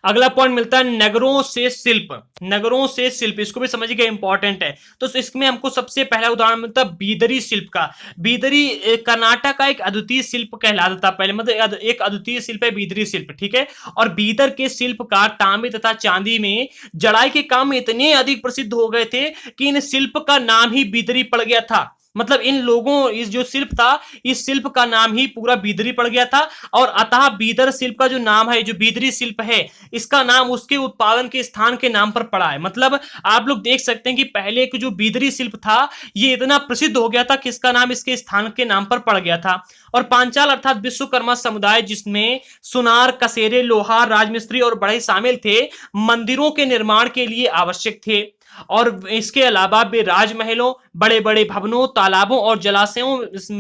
अगला पॉइंट मिलता है नगरों से शिल्प। नगरों से शिल्प, इसको भी समझिएगा, इंपॉर्टेंट है। तो इसमें हमको सबसे पहला उदाहरण मिलता है बीदरी शिल्प का। बीदरी कर्नाटक का एक अद्वितीय शिल्प कहलाता था पहले, मतलब एक अद्वितीय शिल्प है बीदरी शिल्प। ठीक है, और बीदर के शिल्पकार तांबे तथा चांदी में जड़ाई के काम में इतने अधिक प्रसिद्ध हो गए थे कि इन शिल्प का नाम ही बीदरी पड़ गया था। मतलब इन लोगों, इस जो शिल्प था, इस शिल्प का नाम ही पूरा बीदरी पड़ गया था। और अतः बीदर शिल्प का जो नाम है, जो बीदरी शिल्प है, इसका नाम उसके उत्पादन के स्थान के नाम पर पड़ा है। मतलब आप लोग देख सकते हैं कि पहले जो बीदरी शिल्प था ये इतना प्रसिद्ध हो गया था कि इसका नाम इसके स्थान के नाम पर पड़ गया था। और पांचाल अर्थात विश्वकर्मा समुदाय, जिसमें सुनार, कसेरे, लोहार, राजमिस्त्री और बढ़ई शामिल थे, मंदिरों के निर्माण के लिए आवश्यक थे। और इसके अलावा वे राजमहलों, बड़े बड़े भवनों, तालाबों और जलाशयों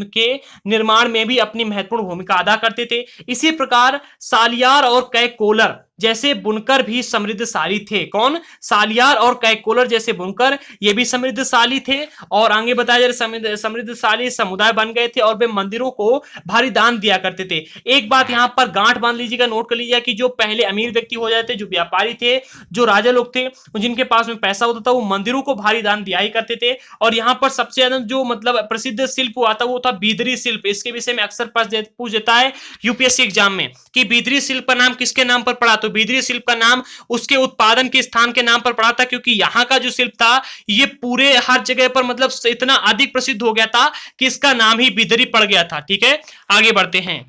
के निर्माण में भी अपनी महत्वपूर्ण भूमिका अदा करते थे। इसी प्रकार सालियार और कैकोलर जैसे बुनकर भी समृद्धशाली थे। कौन? सालियार और कैकोलर जैसे बुनकर, ये भी समृद्धशाली थे। और आगे बताया जा रहा है समृद्धशाली समुदाय बन गए थे और वे मंदिरों को भारी दान दिया करते थे। एक बात यहां पर गांठ बांध लीजिएगा, नोट कर लीजिएगा कि जो पहले अमीर व्यक्ति हो जाते, जो व्यापारी थे, जो राजा लोग थे, जिनके पास में पैसा होता था, वो मंदिरों को भारी दान दिया ही करते थे। और यहाँ पर सबसे ज्यादा जो मतलब प्रसिद्ध शिल्प हुआ था वो था बीदरी शिल्प। इसके विषय में अक्सर पूछ देता है यूपीएससी एग्जाम में कि बीदरी शिल्प का नाम किसके नाम पर पड़ा। तो बीदरी शिल्प का नाम उसके उत्पादन के स्थान के नाम पर पड़ा था, क्योंकि यहाँ का जो शिल्प था ये पूरे हर जगह पर मतलब इतना अधिक प्रसिद्ध हो गया था कि इसका नाम ही बीदरी पड़ गया था। ठीक है, आगे बढ़ते हैं।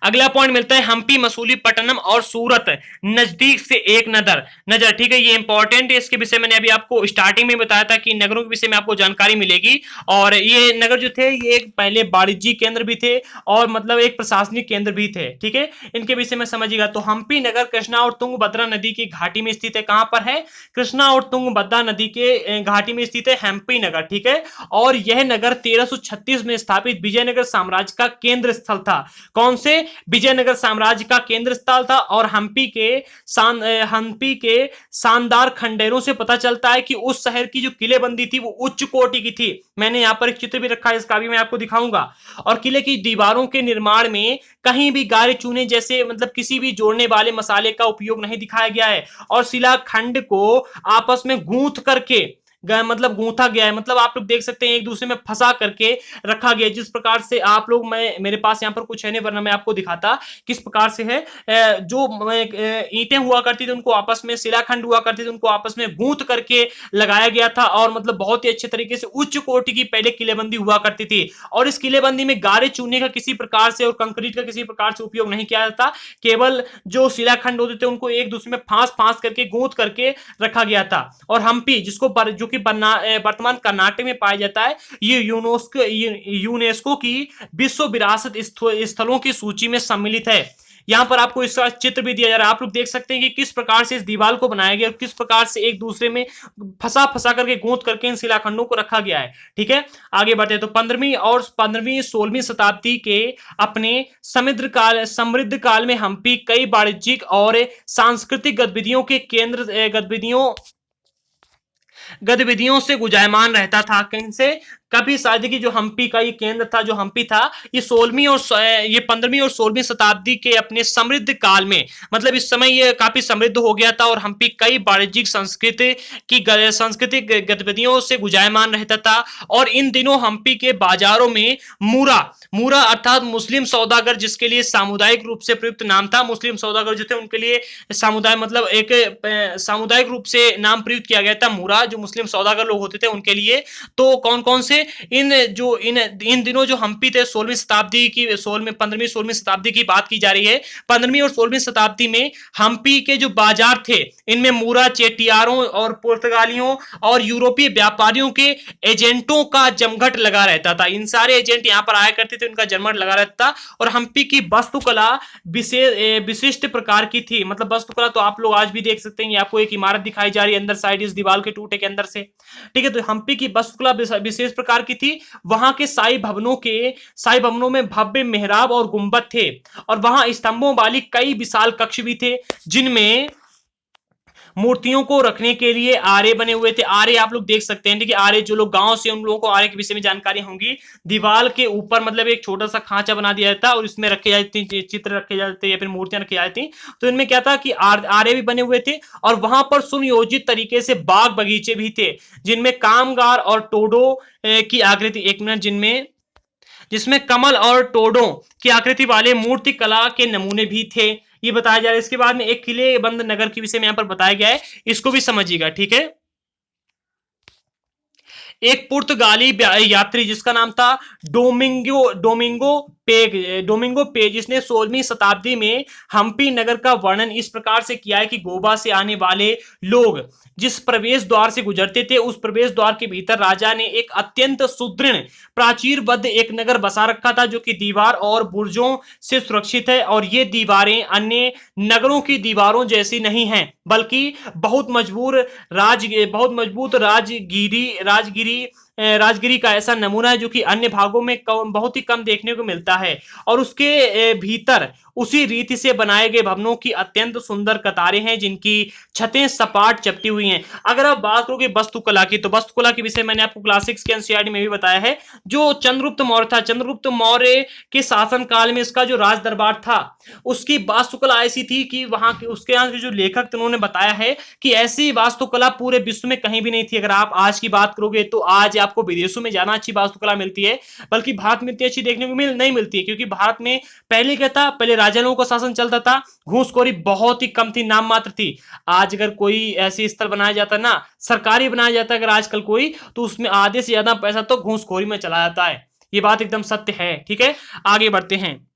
अगला पॉइंट मिलता है हम्पी, मसूलीपट्टनम और सूरत नजदीक से एक नजर। ठीक है, ये इंपॉर्टेंट है। इसके विषय मैंने अभी आपको स्टार्टिंग में बताया था कि नगरों के विषय में आपको जानकारी मिलेगी। और ये नगर जो थे ये पहले वाणिज्यिक केंद्र भी थे और मतलब एक प्रशासनिक केंद्र भी थे। ठीक है, इनके विषय में समझिएगा। तो हम्पी नगर कृष्णा और तुंगभद्रा नदी की घाटी में स्थित है। कहां पर है? कृष्णा और तुंगभद्रा नदी के घाटी में स्थित है हम्पी नगर। ठीक है, और यह नगर 1336 में स्थापित विजयनगर साम्राज्य का केंद्र स्थल था। कौन से? विजयनगर साम्राज्य का केंद्र स्थल था। और हम्पी के शानदार खंडेरों से पता चलता है कि उस शहर की जो किलेबंदी थी वो उच्च कोटि की थी। मैंने यहाँ पर एक चित्र भी रखा है, इसका भी मैं आपको दिखाऊंगा। और किले की दीवारों के निर्माण में कहीं भी गारे चूने जैसे मतलब किसी भी जोड़ने वाले मसाले का उपयोग नहीं दिखाया गया है। और शिलाखंड को आपस में गूंथ करके मतलब गूंथा गया है, मतलब आप लोग देख सकते हैं एक दूसरे में फंसा करके रखा गया है। जिस प्रकार से आप लोग, मैं मेरे पास यहाँ पर कुछ है नहीं वरना मैं आपको दिखाता किस प्रकार से है। जो ईंटें हुआ करती थी उनको आपस में, शिलाखंड हुआ करती थी उनको आपस में गूंथ करके लगाया गया था, और मतलब बहुत ही अच्छे तरीके से उच्च कोटि की पहले किलेबंदी हुआ करती थी। और इस किलेबंदी में गारे चूने का किसी प्रकार से और कंक्रीट का किसी प्रकार से उपयोग नहीं किया जाता, केवल जो शिलाखंड होते थे उनको एक दूसरे में फांस फांस करके गूंथ करके रखा गया था। और हम्पी जो कि वर्तमान कर्नाटक में पाया जाता है, ये यूनेस्को की विश्व विरासत स्थलों की सूची में सम्मिलित है। यहां पर आपको इसका चित्र भी दिया जा रहा है, आप लोग देख सकते हैं कि किस प्रकार से इस दीवार को बनाया गया और किस प्रकार से एक दूसरे में फंसा फंसा करके गूंथ करके इन शिलाखंडों को रखा गया है। ठीक है, आगे बढ़ते तो 15वीं 16वीं शताब्दी के अपने समृद्ध काल में हम्पी कई वाणिज्यिक और सांस्कृतिक गतिविधियों से गुजायमान रहता था। किनसे? कभी शादी की जो हम्पी का ये केंद्र था, जो हम्पी था, ये 15वीं और 16वीं शताब्दी के अपने समृद्ध काल में, मतलब इस समय ये काफी समृद्ध हो गया था और हम्पी कई वाणिज्यिक सांस्कृतिक गतिविधियों से गुजायमान रहता था। और इन दिनों हम्पी के बाजारों में मूरा मूरा अर्थात मुस्लिम सौदागर, जिसके लिए सामुदायिक रूप से प्रयुक्त नाम था, मुस्लिम सौदागर जो थे उनके लिए समुदाय मतलब एक सामुदायिक रूप से नाम प्रयुक्त किया गया था मूरा, जो मुस्लिम सौदागर लोग होते थे उनके लिए। तो कौन कौन से इन दिनों जो हम्पी थे 16वीं शताब्दी की 15वीं 16वीं शताब्दी की बात की जा रही है। 15वीं और 16वीं शताब्दी में हम्पी के जो बाजार थे इनमें मूरा चेटियारों और पुर्तगालियों और यूरोपीय व्यापारियों के एजेंटों का जमघट लगा रहता था। इन सारे एजेंट यहां पर आया करते थे, उनका जमघट लगा रहता था। और हम्पी की वास्तुकला विशिष्ट प्रकार की थी, मतलब वास्तुकला तो आप लोग आज भी देख सकते हैं। आपको एक इमारत दिखाई जा रही है अंदर साइड, इस दीवार के टूटे के अंदर से। ठीक है, तो हम्पी की वास्तुकला विशेष प्रकार की थी। वहां के शाही भवनों में भव्य मेहराब और गुंबद थे, और वहां स्तंभों वाली कई विशाल कक्ष भी थे, जिनमें मूर्तियों को रखने के लिए आरे बने हुए थे। आरे आप लोग देख सकते हैं, ठीक है, आरे जो लोग गांव से, उन लोगों को आरे के विषय में जानकारी होंगी। दीवार के ऊपर मतलब एक छोटा सा खांचा बना दिया जाता और इसमें रखे जाते चित्र रखे जाते या फिर मूर्तियां रखी जाती। तो इनमें क्या था कि आरे भी बने हुए थे, और वहां पर सुनियोजित तरीके से बाग बगीचे भी थे, जिनमें कामगार और टोडो की आकृति, एक मिनट, जिसमें कमल और टोडों की आकृति वाले मूर्ति कला के नमूने भी थे, ये बताया जा रहा है। इसके बाद में एक किले बंद नगर के विषय में यहां पर बताया गया है, इसको भी समझिएगा। ठीक है, एक पुर्तगाली यात्री जिसका नाम था डोमिंगो पेज, इसने 16वीं शताब्दी में हम्पी नगर का वर्णन इस प्रकार से किया है कि गोवा से आने वाले लोग जिस प्रवेश द्वार से गुजरते थे, उस प्रवेश द्वार के भीतर राजा ने एक अत्यंत सुदृढ़ प्राचीरबद्ध एक नगर बसा रखा था, जो कि दीवार और बुर्जों से सुरक्षित है। और ये दीवारें अन्य नगरों की दीवारों जैसी नहीं हैं, बल्कि बहुत मजबूत राजगिरी का ऐसा नमूना है, जो कि अन्य भागों में बहुत ही कम देखने को मिलता है। और उसके भीतर उसी रीति से बनाए गए भवनों की अत्यंत सुंदर कतारें हैं, जिनकी छतें सपाट चपटी हुई हैं। अगर आप बात करोगे वास्तुकला की, तो वास्तुकला के विषय मैंने आपको क्लास 6 के एनसीईआरटी में भी बताया है। जो चंद्रगुप्त मौर्य था, चंद्रगुप्त मौर्य के शासन काल में इसका जो राज दरबार था, उसकी वास्तुकला ऐसी थी कि वहां के उसके यहाँ के जो लेखक थे उन्होंने बताया है कि ऐसी वास्तुकला पूरे विश्व में कहीं भी नहीं थी। अगर आप आज की बात करोगे तो आज आपको विदेशों में ज्यादा अच्छी वास्तुकला मिलती है, बल्कि भारत में इतनी अच्छी देखने को नहीं मिलती है, क्योंकि भारत में पहले क्या था, पहले राजा लोगों का शासन चलता था, घूसखोरी बहुत ही कम थी, नाम मात्र थी। आज अगर कोई ऐसी स्थल बनाया जाता है ना, सरकारी बनाया जाता है अगर आजकल कोई, तो उसमें आधे से ज्यादा पैसा तो घूसखोरी में चला जाता है। ये बात एकदम सत्य है। ठीक है, आगे बढ़ते हैं।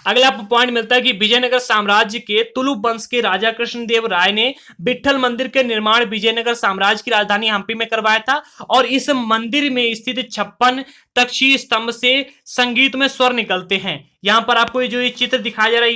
अगला पॉइंट मिलता है कि विजयनगर साम्राज्य के तुलुप वंश के राजा कृष्णदेव राय ने विठल मंदिर के निर्माण विजयनगर साम्राज्य की राजधानी हम्पी में करवाया था, और इस मंदिर में स्थित 56 तक्षीय स्तंभ से संगीत में स्वर निकलते हैं। यहां पर आपको ये चित्र दिखाया जा रहा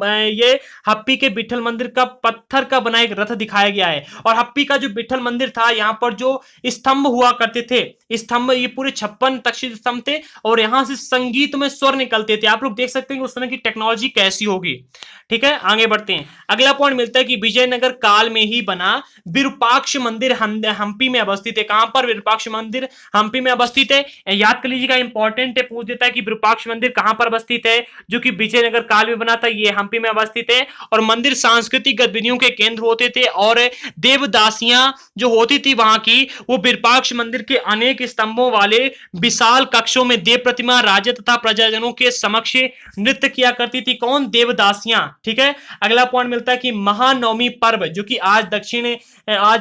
है, ये हम्पी के विठल मंदिर का पत्थर का बना एक रथ दिखाया गया है। और हम्पी का जो विठल मंदिर था, यहाँ पर जो स्तंभ हुआ करते थे, स्तंभ ये पूरे 56 तक्षित स्तंभ थे, और यहां से संगीत में स्वर निकलते थे। आप लोग देख सकते हैं कि उस समय की टेक्नोलॉजी कैसी होगी। ठीक है, आगे बढ़ते हैं। अगला पॉइंट मिलता है कि विजयनगर काल में ही बना विरूपाक्ष मंदिर हम्पी में अवस्थित है। कहां पर विरूपाक्ष मंदिर हम्पी में अवस्थित है, याद कर लीजिए का इंपॉर्टेंट है, पूछ देता है कि विरूपाक्ष मंदिर कहां पर अवस्थित है, जो कि विजयनगर काल में बना था, ये हम्पी में अवस्थित है। और मंदिर सांस्कृतिक गतिविधियों के केंद्र होते थे और देवदासियां जो होती थी वहां की, वो विरूपाक्ष मंदिर के अनेक स्तंभों वाले विशाल कक्षों में देव प्रतिमा राजा तथा प्रजाजनों के समक्ष नृत्य किया करती थी। कौन? देवदासियां। ठीक है, अगला पॉइंट मिलता है कि महानवमी पर्व, जो कि आज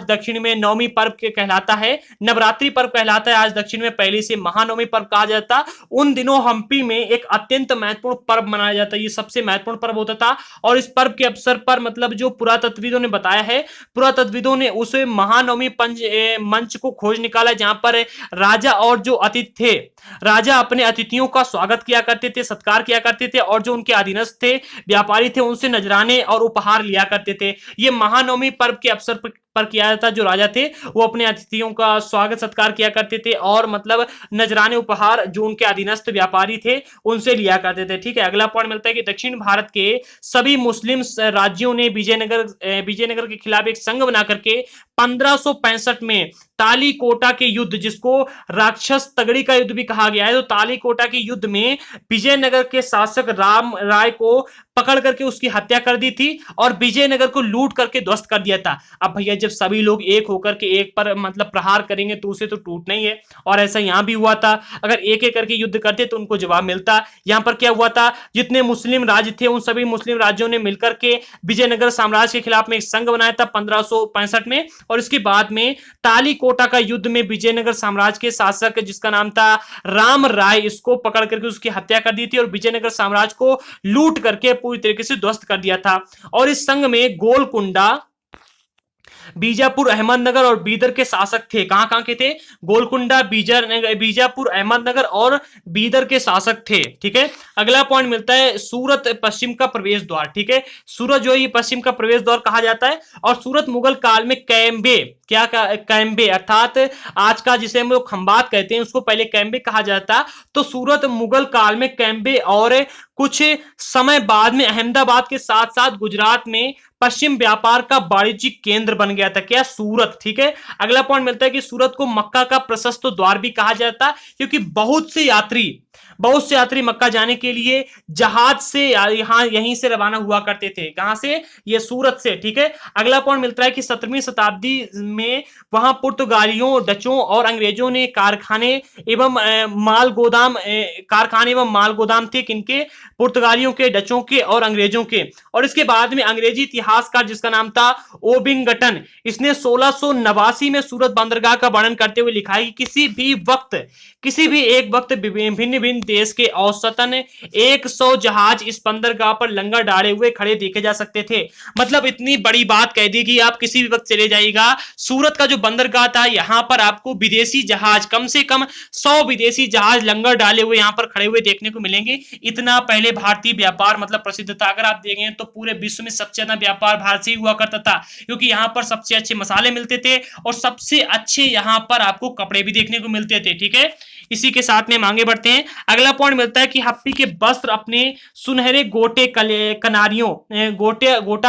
दक्षिण में नवमी पर्व के कहलाता है, नवरात्रि पर्व कहलाता है, आज दक्षिण में पहले से महानवमी पर्व कहा जाता। उन दिनों हम्पी में एक अत्यंत महत्वपूर्ण पर्व मनाया जाता है, ये सबसे महत्वपूर्ण पर्व होता था। और इस पर्व के अवसर पर मतलब जो पुरातत्वविदों ने बताया है, पुरातत्वविदों ने उस महानवमी मंच को खोज निकाला जहां पर राजा और जो अतिथि थे, राजा अपने अतिथियों का स्वागत किया करते थे, सत्कार किया करते थे, और जो उनके अधीनस्थ थे, व्यापारी थे, उनसे नजराने और उपहार लिया करते थे। ये महानवमी पर्व के अवसर पर किया जाता। जो राजा थे वो अपने अतिथियों का स्वागत सत्कार किया करते थे और मतलब नजराने उपहार जो उनके अधीनस्थ व्यापारी थे उनसे लिया करते थे। ठीक है, अगला पॉइंट मिलता है कि दक्षिण भारत के सभी मुस्लिम राज्यों ने विजयनगर के खिलाफ एक संघ बना करके 1565 में तालीकोटा के युद्ध, जिसको राक्षस तगड़ी का युद्ध भी कहा गया है, तो तालीकोटा के युद्ध में विजयनगर के शासक राम राय को पकड़ करके उसकी हत्या कर दी थी और विजयनगर को लूट करके ध्वस्त कर दिया था। अब भैया जब सभी लोग एक होकर के एक पर मतलब प्रहार करेंगे तो उसे तो टूटना ही है, और ऐसा यहां भी हुआ था। अगर एक एक करके युद्ध करते तो उनको जवाब मिलता। यहां पर क्या हुआ था, जितने मुस्लिम राज्य थे उन सभी मुस्लिम राज्यों ने मिलकर के विजयनगर साम्राज्य के खिलाफ में एक संघ बनाया था 1565 में, और इसके बाद में तालीकोटा का युद्ध में विजयनगर साम्राज्य के शासक जिसका नाम था राम राय, इसको पकड़ करके उसकी हत्या कर दी थी और विजयनगर साम्राज्य को लूट करके पूरी तरीके से ध्वस्त कर दिया था। और इस संघ में गोलकुंडा, बीजापुर, अहमदनगर और बीदर के शासक थे। कहां कहां के थे? गोलकुंडा, बीजापुर, अहमदनगर और बीदर के शासक थे। ठीक है, अगला पॉइंट मिलता है सूरत पश्चिम का प्रवेश द्वार। ठीक है, सूरत जो है ये पश्चिम का प्रवेश द्वार कहा जाता है, और सूरत मुगल काल में कैम्बे, कैम्बे अर्थात आज का जिसे हम लोग खंबात कहते हैं उसको पहले कैम्बे कहा जाता। तो सूरत मुगल काल में कैम्बे और कुछ समय बाद में अहमदाबाद के साथ साथ गुजरात में पश्चिम व्यापार का वाणिज्यिक केंद्र बन गया था। क्या? सूरत। ठीक है, अगला पॉइंट मिलता है कि सूरत को मक्का का प्रशस्त द्वार भी कहा जाता, क्योंकि बहुत से यात्री मक्का जाने के लिए जहाज से यहीं से रवाना हुआ करते थे। कहां से? ये सूरत से। ठीक है, अगला पॉइंट मिलता है कि 17वीं शताब्दी में वहां पुर्तगालियों, डचों और अंग्रेजों ने कारखाने एवं माल गोदाम थे। किनके? पुर्तगालियों के, डचों के और अंग्रेजों के। और इसके बाद में अंग्रेजी इतिहासकार जिसका नाम था ओबिंगटन, इसने 1689 में सूरत बंदरगाह का वर्णन करते हुए लिखा है कि किसी भी एक वक्त भिन्न भिन्न देश के औसतन 100 जहाज इस बंदरगाह पर लंगर डाले हुए खड़े देखे जा सकते थे। मतलब इतनी बड़ी बात कह दी कि आप किसी भी वक्त चले जाइएगा, सूरत का जो बंदरगाह था यहां पर आपको विदेशी जहाज, कम से कम 100 विदेशी जहाज लंगर डाले हुए यहां पर खड़े हुए देखने को मिलेंगे। इतना पहले भारतीय व्यापार मतलब प्रसिद्ध था। अगर आप देखें तो पूरे विश्व में सबसे ज्यादा व्यापार भारत से ही हुआ करता था, क्योंकि यहां पर सबसे अच्छे मसाले मिलते थे और सबसे अच्छे यहां पर आपको कपड़े भी देखने को मिलते थे। ठीक है, इसी के साथ में हम आगे बढ़ते हैं। अगला पॉइंट मिलता है कि हम्पी के वस्त्र अपने सुनहरे गोटा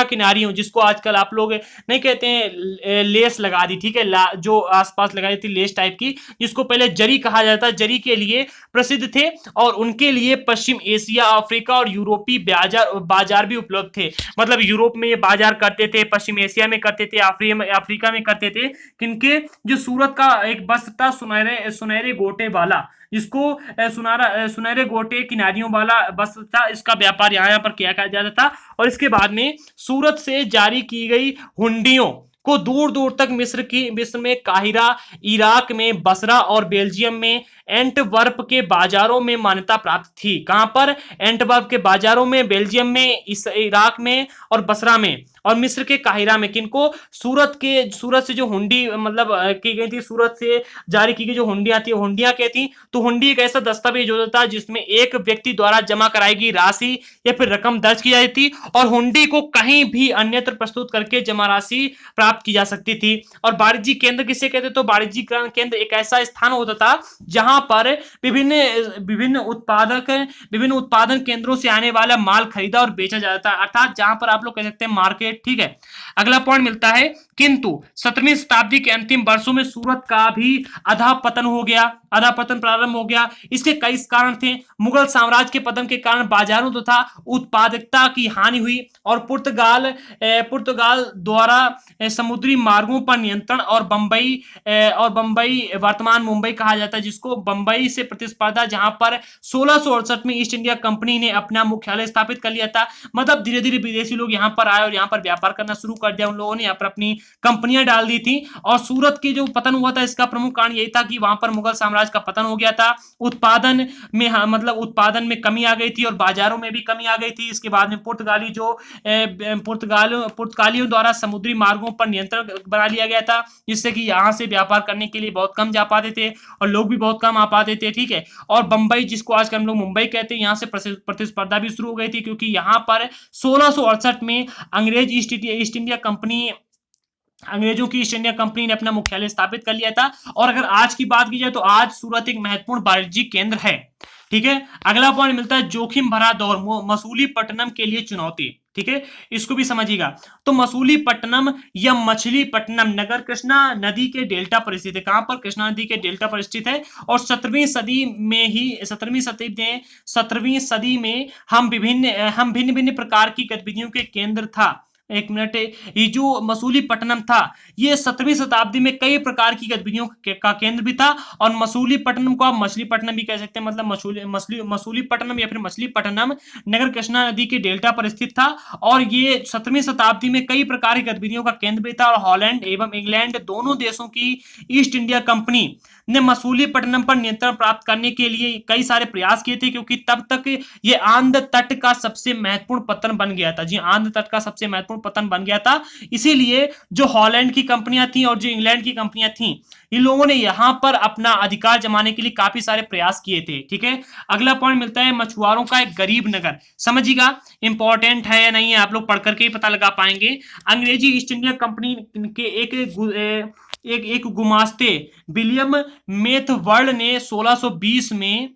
किनारियों, जिसको आजकल आप लोग नहीं कहते हैं लेस लगा दी। ठीक है, जो आसपास लगाई थी लेस टाइप की, जिसको पहले जरी कहा जाता, जरी के लिए प्रसिद्ध थे, और उनके लिए पश्चिम एशिया, अफ्रीका और यूरोपीय बाजार भी उपलब्ध थे। मतलब यूरोप में ये बाजार करते थे, पश्चिम एशिया में करते थे, अफ्रीका में करते थे। किनके? जो सूरत का एक वस्त्र था सुनहरे गोटे वाला, जिसको सुनहरे गोटे किनारियों वाला वस्त्र था, इसका व्यापार यहाँ पर किया जाता था। और इसके बाद में सूरत से जारी की गई हुंडियों को दूर दूर तक मिस्र में काहिरा, इराक में बसरा और बेल्जियम में एंटवर्प के बाजारों में मान्यता प्राप्त थी। कहां पर? एंटवर्प के बाजारों में, बेल्जियम में, इराक में और बसरा में, और मिस्र के काहिरा में। किनको? सूरत से जो हुंडी मतलब की गई थी, सूरत से जारी की गई जो हुंडियां थी, हुंडियां क्या थी? तो हुंडी एक ऐसा दस्तावेज होता था जिसमें एक व्यक्ति द्वारा जमा कराई गई राशि या फिर रकम दर्ज की जाती थी, और हुंडी को कहीं भी अन्यत्र प्रस्तुत करके जमा राशि प्राप्त की जा सकती थी। और वाणिज्यिक केंद्र किसे कहते? तो वाणिज्यिक केंद्र एक ऐसा स्थान होता था जहां पर विभिन्न उत्पादन केंद्रों से आने वाला माल खरीदा और बेचा जाता है, अर्थात जहां पर आप लोग कह सकते हैं मार्केट। ठीक है, अगला पॉइंट मिलता है किंतु 17वीं शताब्दी के अंतिम वर्षों में सूरत का भी अधः पतन हो गया। अधःपतन प्रारंभ हो गया। इसके कई कारण थे। मुगल साम्राज्य के पतन के कारण बाजारों तथा उत्पादकता की हानि हुई और पुर्तगाल द्वारा समुद्री मार्गों पर नियंत्रण और बंबई वर्तमान मुंबई कहा जाता है, जिसको बंबई से प्रतिस्पर्धा, जहां पर 1668 में ईस्ट इंडिया कंपनी ने अपना मुख्यालय स्थापित कर लिया था। मतलब धीरे धीरे विदेशी लोग यहाँ पर आए और यहाँ पर व्यापार करना शुरू कर दिया। उन लोगों ने यहाँ पर अपनी कंपनियां डाल दी थी और सूरत की जो पतन हुआ था, इसका प्रमुख कारण यही था कि वहां पर मुगल साम्राज्य का पतन हो गया था। उत्पादन में मतलब उत्पादन में कमी आ गई थी और बाजारों में भी कमी आ गई थी। इसके बाद में पुर्तगालियों द्वारा समुद्री मार्गों पर नियंत्रण बना लिया गया था, जिससे कि यहाँ से व्यापार करने के लिए बहुत कम जा पाते थे और लोग भी बहुत कम आ पाते थे। ठीक है। और बंबई, जिसको आजकल हम लोग मुंबई कहते हैं, यहाँ से प्रतिस्पर्धा भी शुरू हो गई थी, क्योंकि यहाँ पर 1668 में अंग्रेजों की ईस्ट इंडिया कंपनी ने अपना मुख्यालय स्थापित कर लिया था। और अगर आज की बात की जाए तो आज सूरत एक महत्वपूर्ण वाणिज्यिक केंद्र है। ठीक है। अगला पॉइंट मिलता है जोखिम भरा दौर, मसूलीपट्टनम के लिए चुनौती। ठीक है, इसको भी समझिएगा। तो मसूलीपट्टनम या मछलीपट्टनम नगर कृष्णा नदी के डेल्टा पर स्थित है। कहां पर? कृष्णा नदी के डेल्टा पर स्थित है। और 17वीं सदी में हम भिन्न भिन्न प्रकार की गतिविधियों के केंद्र था। एक मिनट, ये जो मसूलीपट्टनम था, ये 17वीं शताब्दी में कई प्रकार की गतिविधियों का केंद्र भी था। और मसूलीपट्टनम को आप मछलीपट्टनम भी कह सकते हैं। मतलब मसूलीपट्टनम या फिर मछलीपट्टनम नगर कृष्णा नदी के डेल्टा पर स्थित था और ये 17वीं शताब्दी में कई प्रकार की गतिविधियों का केंद्र भी था। और हॉलैंड एवं इंग्लैंड दोनों देशों की ईस्ट इंडिया कंपनी ने मसूलीपट्टनम पर नियंत्रण प्राप्त करने के लिए कई सारे प्रयास किए थे, क्योंकि तब तक ये आंध्र तट का सबसे महत्वपूर्ण पतन बन गया था। जी, आंध्र तट का सबसे महत्वपूर्ण पतन बन गया था। इसीलिए जो हॉलैंड की कंपनियां थी और जो इंग्लैंड की कंपनियां थी, इन लोगों ने यहां पर अपना अधिकार जमाने के लिए काफी सारे प्रयास किए थे। ठीक है। अगला पॉइंट मिलता है मछुआरों का एक गरीब नगर। समझिएगा, इंपॉर्टेंट है या नहीं है, आप लोग पढ़ करके ही पता लगा पाएंगे। अंग्रेजी ईस्ट इंडिया कंपनी के एक गुमास्ते विलियम मेथवर्ड ने 1620 में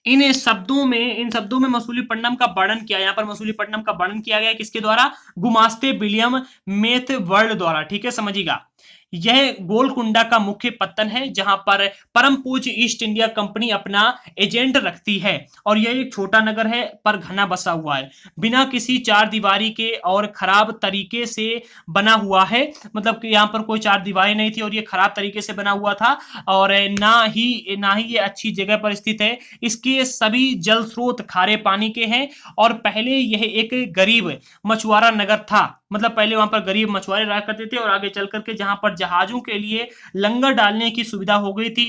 इन शब्दों में मसूलीपट्टनम का वर्णन किया। यहाँ पर मसूलीपट्टनम का वर्णन किया गया किसके द्वारा? गुमास्ते विलियम मेथवर्ड द्वारा। ठीक है, समझिएगा। यह गोलकुंडा का मुख्य पत्तन है, जहां पर परम पूज्य ईस्ट इंडिया कंपनी अपना एजेंट रखती है। और यह एक छोटा नगर है पर घना बसा हुआ है, बिना किसी चार दीवारी के और खराब तरीके से बना हुआ है। मतलब कि यहाँ पर कोई चार दीवारी नहीं थी और ये खराब तरीके से बना हुआ था। और ना ही ये अच्छी जगह पर स्थित है। इसके सभी जल स्रोत खारे पानी के हैं। और पहले यह एक गरीब मछुआरा नगर था। मतलब पहले वहां पर गरीब मछुआरे रहा करते थे और आगे चल करके जहां पर जहाजों के लिए लंगर डालने की सुविधा हो गई थी,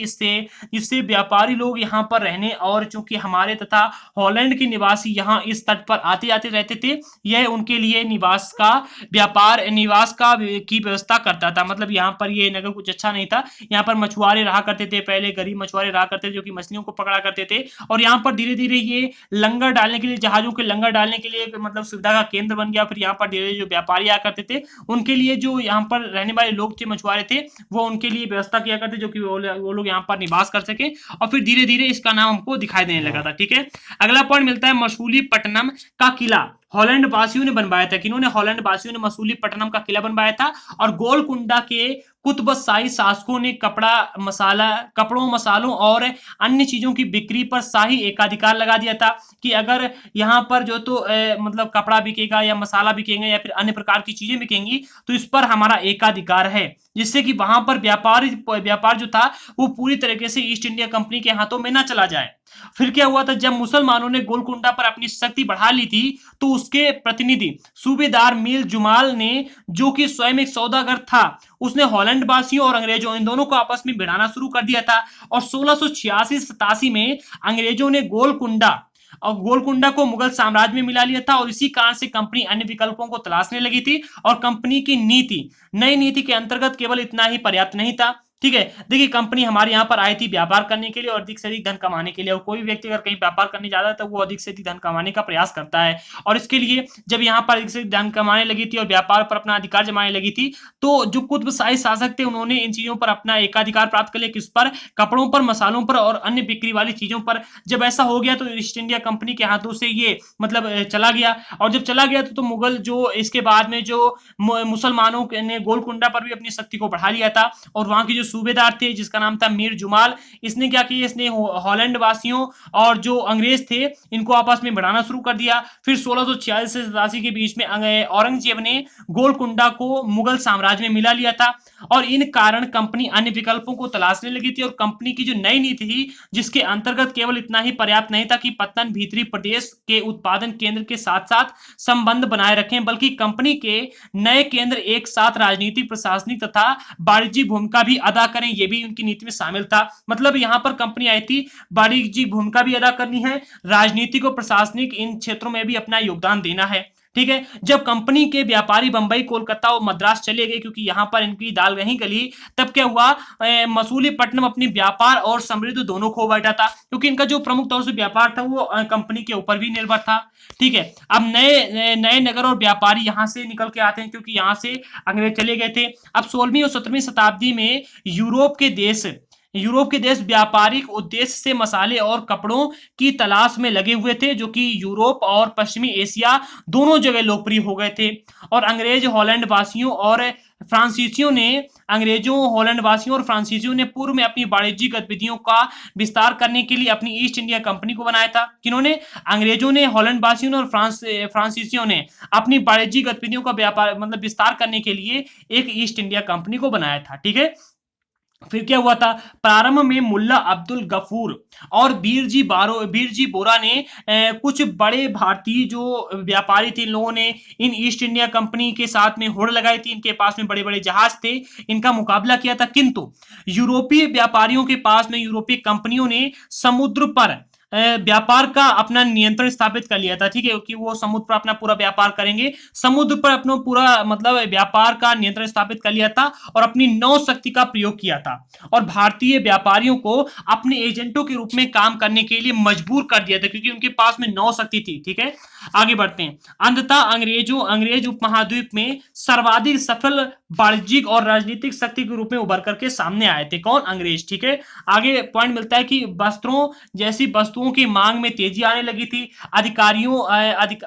इससे व्यापारी लोग यहां पर रहने, और चूंकि हमारे तथा हॉलैंड के निवासी यहां इस तट पर आते जाते रहते थे, यह उनके लिए निवास की व्यवस्था करता था। मतलब यहाँ पर ये नगर कुछ अच्छा नहीं था। यहाँ पर मछुआरे रहा करते थे, पहले गरीब मछुआरे रहा करते थे जो कि मछलियों को पकड़ा करते थे। और यहाँ पर धीरे धीरे ये लंगर डालने के लिए, जहाजों के लंगर डालने के लिए मतलब सुविधा का केंद्र बन गया। फिर यहाँ पर धीरे धीरे जो व्यापारी आया करते थे, उनके लिए जो यहाँ पर रहने वाले लोग थे, मछुआरे थे, वो उनके लिए व्यवस्था किया करते, जो कि वो लोग यहाँ पर निवास कर सके। और फिर धीरे धीरे इसका नाम हमको दिखाई देने लगा था। ठीक है। अगला पॉइंट मिलता है मसूलीपट्टनम का किला हॉलैंड वासियों ने बनवाया था। किन्होंने? हॉलैंड वासियों ने मसूलीपट्टनम का किला बनवाया था। और गोलकुंडा के कुतुबशाही शासकों ने कपड़ों, मसालों और अन्य चीजों की बिक्री पर शाही एकाधिकार लगा दिया था कि अगर यहाँ पर जो तो मतलब कपड़ा बिकेगा या मसाला बिकेगा या फिर अन्य प्रकार की चीजें बिकेंगी, तो इस पर हमारा एकाधिकार है, जिससे कि वहां पर व्यापार जो था वो पूरी तरीके से ईस्ट इंडिया कंपनी के हाथों में ना चला जाए। फिर क्या हुआ था? जब मुसलमानों ने गोलकुंडा पर अपनी शक्ति बढ़ा ली थी, तो उसके प्रतिनिधि सूबेदार मीर जुमाल ने, जो कि स्वयं एक सौदागर था, उसने हॉलैंड वासियों और अंग्रेजों इन दोनों को आपस में भिड़ाना शुरू कर दिया था। और 1686-87 में अंग्रेजों ने गोलकुंडा को मुगल साम्राज्य में मिला लिया था। और इसी कारण से कंपनी अन्य विकल्पों को तलाशने लगी थी। और कंपनी की नई नीति के अंतर्गत केवल इतना ही पर्याप्त नहीं था। ठीक है। देखिए, कंपनी हमारे यहाँ पर आई थी व्यापार करने के लिए और अधिक से अधिक धन कमाने के लिए। और कोई व्यक्ति अगर कहीं व्यापार करने जाता है तो वो अधिक से अधिक धन कमाने का प्रयास करता है। और इसके लिए जब यहाँ पर अधिक से अधिक धन कमाने लगी थी और व्यापार पर अपना अधिकार जमाने लगी थी, तो जो कुतुबशाही शासक थे उन्होंने इन चीजों पर अपना एकाधिकार प्राप्त कर लिया। किस पर? कपड़ों पर, मसालों पर और अन्य बिक्री वाली चीजों पर। जब ऐसा हो गया तो ईस्ट इंडिया कंपनी के हाथों से ये मतलब चला गया। और जब चला गया तो मुगल जो इसके बाद में जो मुसलमानों ने गोलकुंडा पर भी अपनी शक्ति को बढ़ा लिया था। और वहां की जो सूबेदार थे जिसका नाम था मीर जुमाल, इसने क्या किया, इसने हॉलैंड वासियों और जो अंग्रेज थे इनको आपस में बढ़ाना शुरू कर दिया। फिर 1646 से 87 के बीच में औरंगजेब ने गोलकुंडा को मुगल साम्राज्य में मिला लिया था और इन कारण कंपनी अन्य विकल्पों को तलाशने लगी थी और कंपनी की जो नई नीति थी जिसके अंतर्गत केवल इतना ही पर्याप्त नहीं था कि पत्तन भीतरी प्रदेश के उत्पादन केंद्र के साथ साथ संबंध बनाए रखें, बल्कि कंपनी के नए केंद्र एक साथ राजनीतिक, प्रशासनिक तथा वाणिज्यिक भूमिका भी अदा करें, यह भी उनकी नीति में शामिल था। मतलब यहां पर कंपनी आई थी वाणिज्यिक भूमिका भी अदा करनी है, राजनीतिक और प्रशासनिक इन क्षेत्रों में भी अपना योगदान देना है। ठीक है, जब कंपनी के व्यापारी बंबई, कोलकाता और मद्रास चले गए क्योंकि यहां पर इनकी दाल नहीं गली, तब क्या हुआ, मसूलीपट्टनम अपनी व्यापार और समृद्धि दोनों खो बैठा था क्योंकि इनका जो प्रमुख तौर से व्यापार था वो कंपनी के ऊपर भी निर्भर था। ठीक है, अब नए नए नगर और व्यापारी यहां से निकल के आते हैं क्योंकि यहां से अंग्रेज चले गए थे। अब 16वीं और 17वीं शताब्दी में यूरोप के देश व्यापारिक उद्देश्य से मसाले और कपड़ों की तलाश में लगे हुए थे जो कि यूरोप और पश्चिमी एशिया दोनों जगह लोकप्रिय हो गए थे और अंग्रेजों, हॉलैंड वासियों और फ्रांसीसियों ने पूर्व में अपनी वाणिज्यिक गतिविधियों का विस्तार करने के लिए अपनी ईस्ट इंडिया कंपनी को बनाया था। किन्होंने, अंग्रेजों ने, हॉलैंड वासियों ने और फ्रांसीसियों ने अपनी वाणिज्यिक गतिविधियों का व्यापार मतलब विस्तार करने के लिए एक ईस्ट इंडिया कंपनी को बनाया था। ठीक है, फिर क्या हुआ था, प्रारंभ में मुल्ला अब्दुल गफूर और बीरजी बोरा ने कुछ बड़े भारतीय जो व्यापारी थे, इन लोगों ने इन ईस्ट इंडिया कंपनी के साथ में होड़ लगाई थी, इनके पास में बड़े बड़े जहाज थे, इनका मुकाबला किया था, किंतु यूरोपीय व्यापारियों के पास में यूरोपीय कंपनियों ने समुद्र पर व्यापार का अपना नियंत्रण स्थापित कर लिया था। ठीक है, कि वो समुद्र पर अपना पूरा व्यापार करेंगे, समुद्र पर अपना पूरा मतलब व्यापार का नियंत्रण स्थापित कर लिया था और अपनी नौ शक्ति का प्रयोग किया था और भारतीय व्यापारियों को अपने एजेंटों के रूप में काम करने के लिए मजबूर कर दिया था क्योंकि उनके पास में नौ शक्ति थी। ठीक है, आगे बढ़ते हैं। अंततः अंग्रेज उपमहाद्वीप में सर्वाधिक सफल वाणिज्यिक और राजनीतिक शक्ति के रूप में उभर करके सामने आए थे। कौन? अंग्रेज। ठीक है, आगे पॉइंट मिलता है कि वस्त्रों जैसी वस्तुओं की मांग में तेजी आने लगी थी।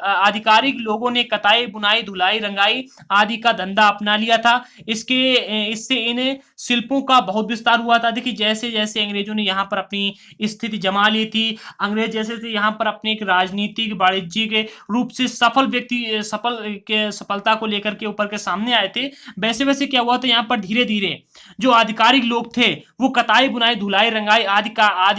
आधिकारिक लोगों ने कताई, बुनाई, धुलाई, रंगाई आदि का धंधा अपना लिया था। इससे इन शिल्पों का बहुत विस्तार हुआ था। देखिए, जैसे जैसे अंग्रेजों ने यहाँ पर अपनी स्थिति जमा ली थी, अंग्रेज जैसे यहाँ पर अपने एक राजनीतिक, वाणिज्यिक रूप से सफलता को लेकर के ऊपर के सामने आए थे, वैसे वैसे क्या हुआ था, यहाँ पर धीरे धीरे जो आधिकारिक लोग थे वो कताई, बुनाई, धुलाई, रंगाई आदि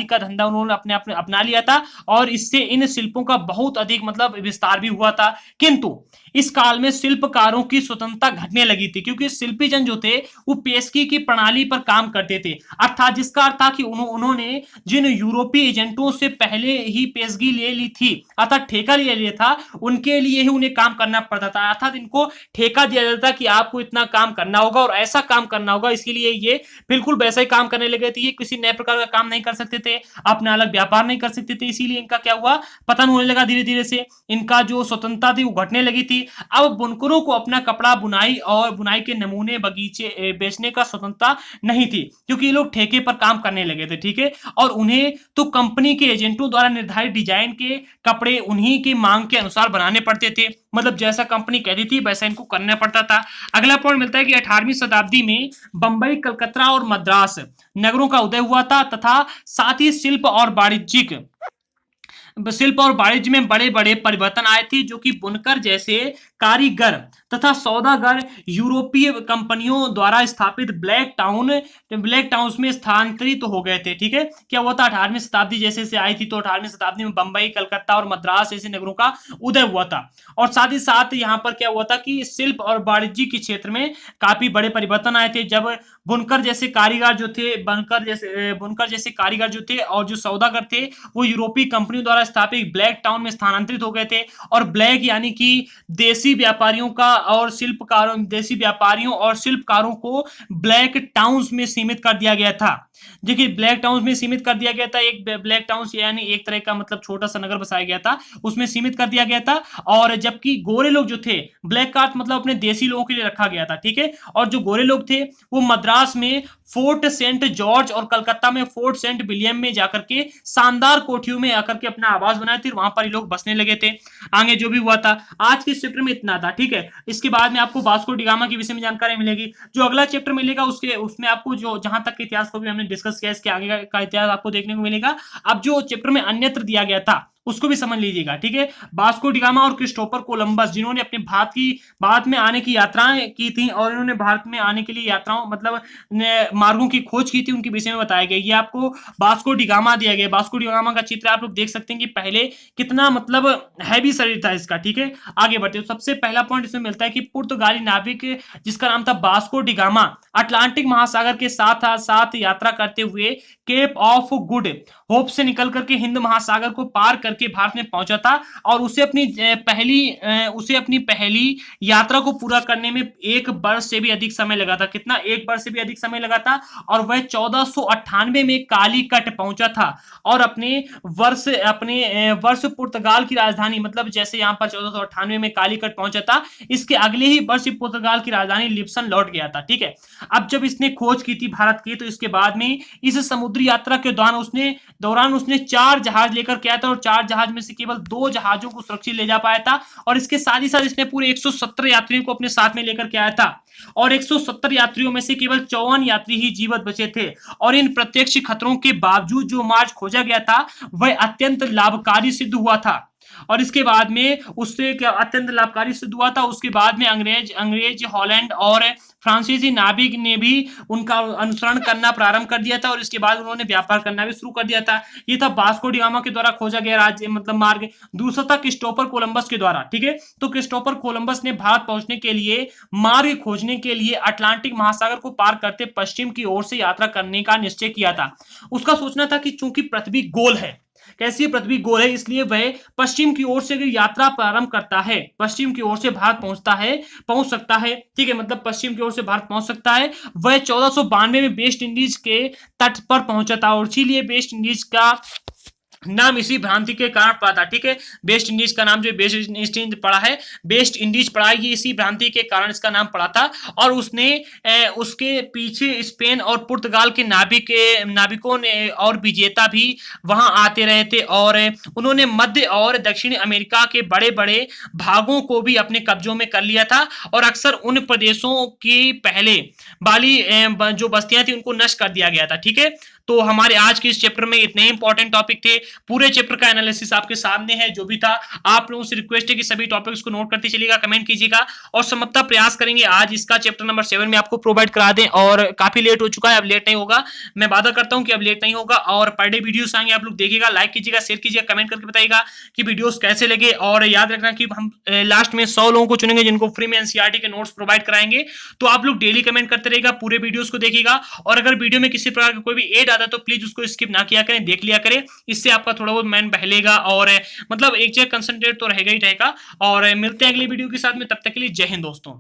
का धंधा उन्होंने अपने अपना लिया था और इससे इन शिल्पों का बहुत अधिक मतलब विस्तार भी हुआ था। किंतु इस काल में शिल्पकारों की स्वतंत्रता घटने लगी थी क्योंकि शिल्पी जन जो थे वो पेशगी की प्रणाली पर काम करते थे, अर्थात जिसका अर्थ था कि उन्होंने जिन यूरोपीय एजेंटों से पहले ही पेशगी ले ली थी अर्थात ठेका ले लिया था, उनके लिए ही उन्हें काम करना पड़ता था, अर्थात इनको ठेका दिया जाता था कि आपको इतना काम करना होगा और ऐसा काम करना होगा। इसके लिए ये बिल्कुल वैसा ही काम करने लगे थे, ये किसी नए प्रकार का काम नहीं कर सकते थे, अपना अलग व्यापार नहीं कर सकते थे, इसीलिए इनका क्या हुआ, पतन होने लगा। धीरे धीरे से इनका जो स्वतंत्रता थी वो घटने लगी थी। अब बुनकरों को अपना कपड़ा, बुनाई के नमूने, बगीचे बेचने का स्वतंत्रता नहीं थी क्योंकि ये लोग ठेके पर काम करने लगे थे। ठीक है, और उन्हें तो कंपनी के एजेंटों द्वारा निर्धारित डिजाइन के कपड़े उन्हीं की मांग के अनुसार बनाने पड़ते थे, मतलब जैसा कंपनी कहती थी वैसा इनको करना पड़ता था। अगला पॉइंट मिलता है कि 18वीं शताब्दी में बंबई, कलकत्ता और मद्रास नगरों का उदय हुआ था तथा साथ ही शिल्प और वाणिज्य में बड़े बड़े परिवर्तन आए थे जो कि बुनकर जैसे कारीगर तथा सौदागर यूरोपीय कंपनियों द्वारा स्थापित ब्लैक टाउन्स में स्थानांतरित हो गए थे। ठीक है, क्या हुआ था, 18वीं शताब्दी जैसे से आई थी तो 18वीं शताब्दी में बंबई, कलकत्ता और मद्रास ऐसे नगरों का उदय हुआ था और साथ ही साथ यहाँ पर क्या हुआ था कि शिल्प और वाणिज्य के क्षेत्र में काफी बड़े परिवर्तन आए थे। जब बुनकर जैसे कारीगर जो थे और जो सौदागर थे वो यूरोपीय कंपनियों द्वारा स्थापित ब्लैक टाउन में स्थानांतरित हो गए थे और ब्लैक यानी कि देसी व्यापारियों और शिल्पकारों को ब्लैक टाउन्स में सीमित कर दिया गया था। देखिए ब्लैक टाउन में सीमित कर दिया गया था, एक ब्लैक टाउन यानी एक तरह का मतलब छोटा सा नगर बसाया गया था, उसमें सीमित कर दिया गया था। और जबकि गोरे लोग जो थे, ब्लैक कार्ड मतलब अपने देसी लोगों के लिए रखा गया था, ठीक है। और जो गोरे लोग थे वो मद्रास में फोर्ट सेंट जॉर्ज और कलकत्ता में फोर्ट सेंट विलियम में जाकर के शानदार कोठियों में आकर के अपना आवास बनाए थे, वहां पर ये लोग बसने लगे थे। आगे जो भी हुआ था, आज के चैप्टर में इतना था, ठीक है। इसके बाद में आपको वास्को डी गामा के विषय में जानकारी मिलेगी। जो अगला चैप्टर मिलेगा उसके उसमें आपको जो जहां तक के इतिहास को भी हमने डिस्कस किया, इसके आगे का इतिहास आपको देखने को मिलेगा। अब जो चैप्टर में अन्यत्र दिया गया था उसको भी समझ लीजिएगा, ठीक है। वास्को डी गामा और क्रिस्टोफर कोलंबस जिन्होंने अपने भारत में आने की यात्राएं की थी और इन्होंने भारत में आने के लिए यात्राओं मतलब मार्गों की खोज की थी, उनके विषय में बताया गया। ये आपको वास्को डी गामा दिया गया। वास्को डी गामा का चित्र आप लोग देख सकते हैं कि पहले कितना मतलब हैवी शरीर था इसका, ठीक है। आगे बढ़ते सबसे पहला पॉइंट इसमें मिलता है कि पुर्तगाली नाविक जिसका नाम था वास्को डी गामा अटलांटिक महासागर के साथ साथ यात्रा करते हुए केप ऑफ गुड होप से निकल करके हिंद महासागर को पार करके भारत में पहुंचा था। और उसे अपनी पहली यात्रा को पूरा करने में 1 वर्ष से भी अधिक समय लगा था। कितना? 1 वर्ष से भी अधिक समय लगा था। और वह 1498 में कालीकट पहुंचा था और अपने वर्ष पुर्तगाल की राजधानी मतलब जैसे यहां पर 1498 में कालीकट पहुंचा था, इसके अगले ही वर्ष पुर्तगाल की राजधानी लिस्बन लौट गया था, ठीक है। अब जब इसने खोज की थी भारत की, तो इसके बाद में इस समुद्री यात्रा के दौरान उसने 4 जहाज लेकर के आया था और 4 जहाज में से केवल 2 जहाजों को सुरक्षित ले जा पाया था। और इसके साथ ही साथ इसने पूरे 170 यात्रियों को अपने साथ में लेकर के आया था और 170 यात्रियों में से केवल 54 यात्री ही जीवित बचे थे। और इन प्रत्यक्ष खतरों के बावजूद जो मार्ग खोजा गया था वह अत्यंत लाभकारी सिद्ध हुआ था। और इसके बाद में उससे क्या अत्यंत लाभकारी सिद्ध हुआ था। उसके बाद में अंग्रेज हॉलैंड और फ्रांसीसी नाविक ने भी उनका अनुसरण करना प्रारंभ कर दिया था और इसके बाद उन्होंने व्यापार करना भी शुरू कर दिया था। ये था वास्को डी गामा के द्वारा खोजा गया राज्य मतलब मार्ग। दूसरा था क्रिस्टोफर कोलंबस के द्वारा, ठीक है। तो क्रिस्टोफर कोलंबस ने भारत पहुंचने के लिए मार्ग खोजने के लिए अटलांटिक महासागर को पार करते पश्चिम की ओर से यात्रा करने का निश्चय किया था। उसका सोचना था कि चूंकि पृथ्वी गोल है, कैसी पृथ्वी गोल है, इसलिए वह पश्चिम की ओर से अगर यात्रा प्रारंभ करता है, पश्चिम की ओर से भारत पहुंच सकता है, ठीक है। मतलब पश्चिम की ओर से भारत पहुंच सकता है। वह 1492 में वेस्ट इंडीज के तट पर पहुंचा था और इसीलिए वेस्ट इंडीज का नाम इसी भ्रांति के कारण पड़ा था, ठीक है। वेस्ट इंडीज का नाम जो वेस्ट इंडीज पड़ा है, वेस्ट इंडीज पड़ा है, ये इसी भ्रांति के कारण इसका नाम पड़ा था। और उसके पीछे स्पेन और पुर्तगाल के नाविकों ने और विजेता भी वहां आते रहे थे और उन्होंने मध्य और दक्षिण अमेरिका के बड़े बड़े भागों को भी अपने कब्जों में कर लिया था। और अक्सर उन प्रदेशों की पहले वाली जो बस्तियां थी उनको नष्ट कर दिया गया था, ठीक है। तो हमारे आज के इस चैप्टर में इतने इंपॉर्टेंट टॉपिक थे। पूरे चैप्टर का एनालिसिस आपके सामने है जो भी था। आप लोगों से रिक्वेस्ट है कि सभी टॉपिक्स को नोट करते चलिएगा, कमेंट कीजिएगा और समझता प्रयास करेंगे आज इसका चैप्टर नंबर 7 में आपको प्रोवाइड करा दें। और काफी लेट हो चुका है, अब लेट नहीं होगा, मैं वादा करता हूं कि अब लेट नहीं होगा। और पर डे वीडियोस आएंगे, आप लोग देखिएगा, लाइक कीजिएगा, शेयर कीजिएगा, कमेंट करके बताइएगा कि वीडियोस कैसे लगे। और याद रखना कि हम लास्ट में 100 लोगों को चुनेंगे जिनको फ्री में एनसीईआरटी के नोट्स प्रोवाइड कराएंगे। तो आप लोग डेली कमेंट करते रहेगा, पूरे वीडियोस को देखिएगा। और अगर वीडियो में किसी प्रकार का कोई भी एड आता है तो प्लीज उसको स्किप ना किया करें, देख लिया करें। इससे आपका थोड़ा बहुत माइंड बहलेगा और मतलब एक जगह कंसंट्रेट तो रहेगा ही रहेगा। और मिलते हैं अगली वीडियो के साथ में, तब तक के लिए जय हिंद दोस्तों।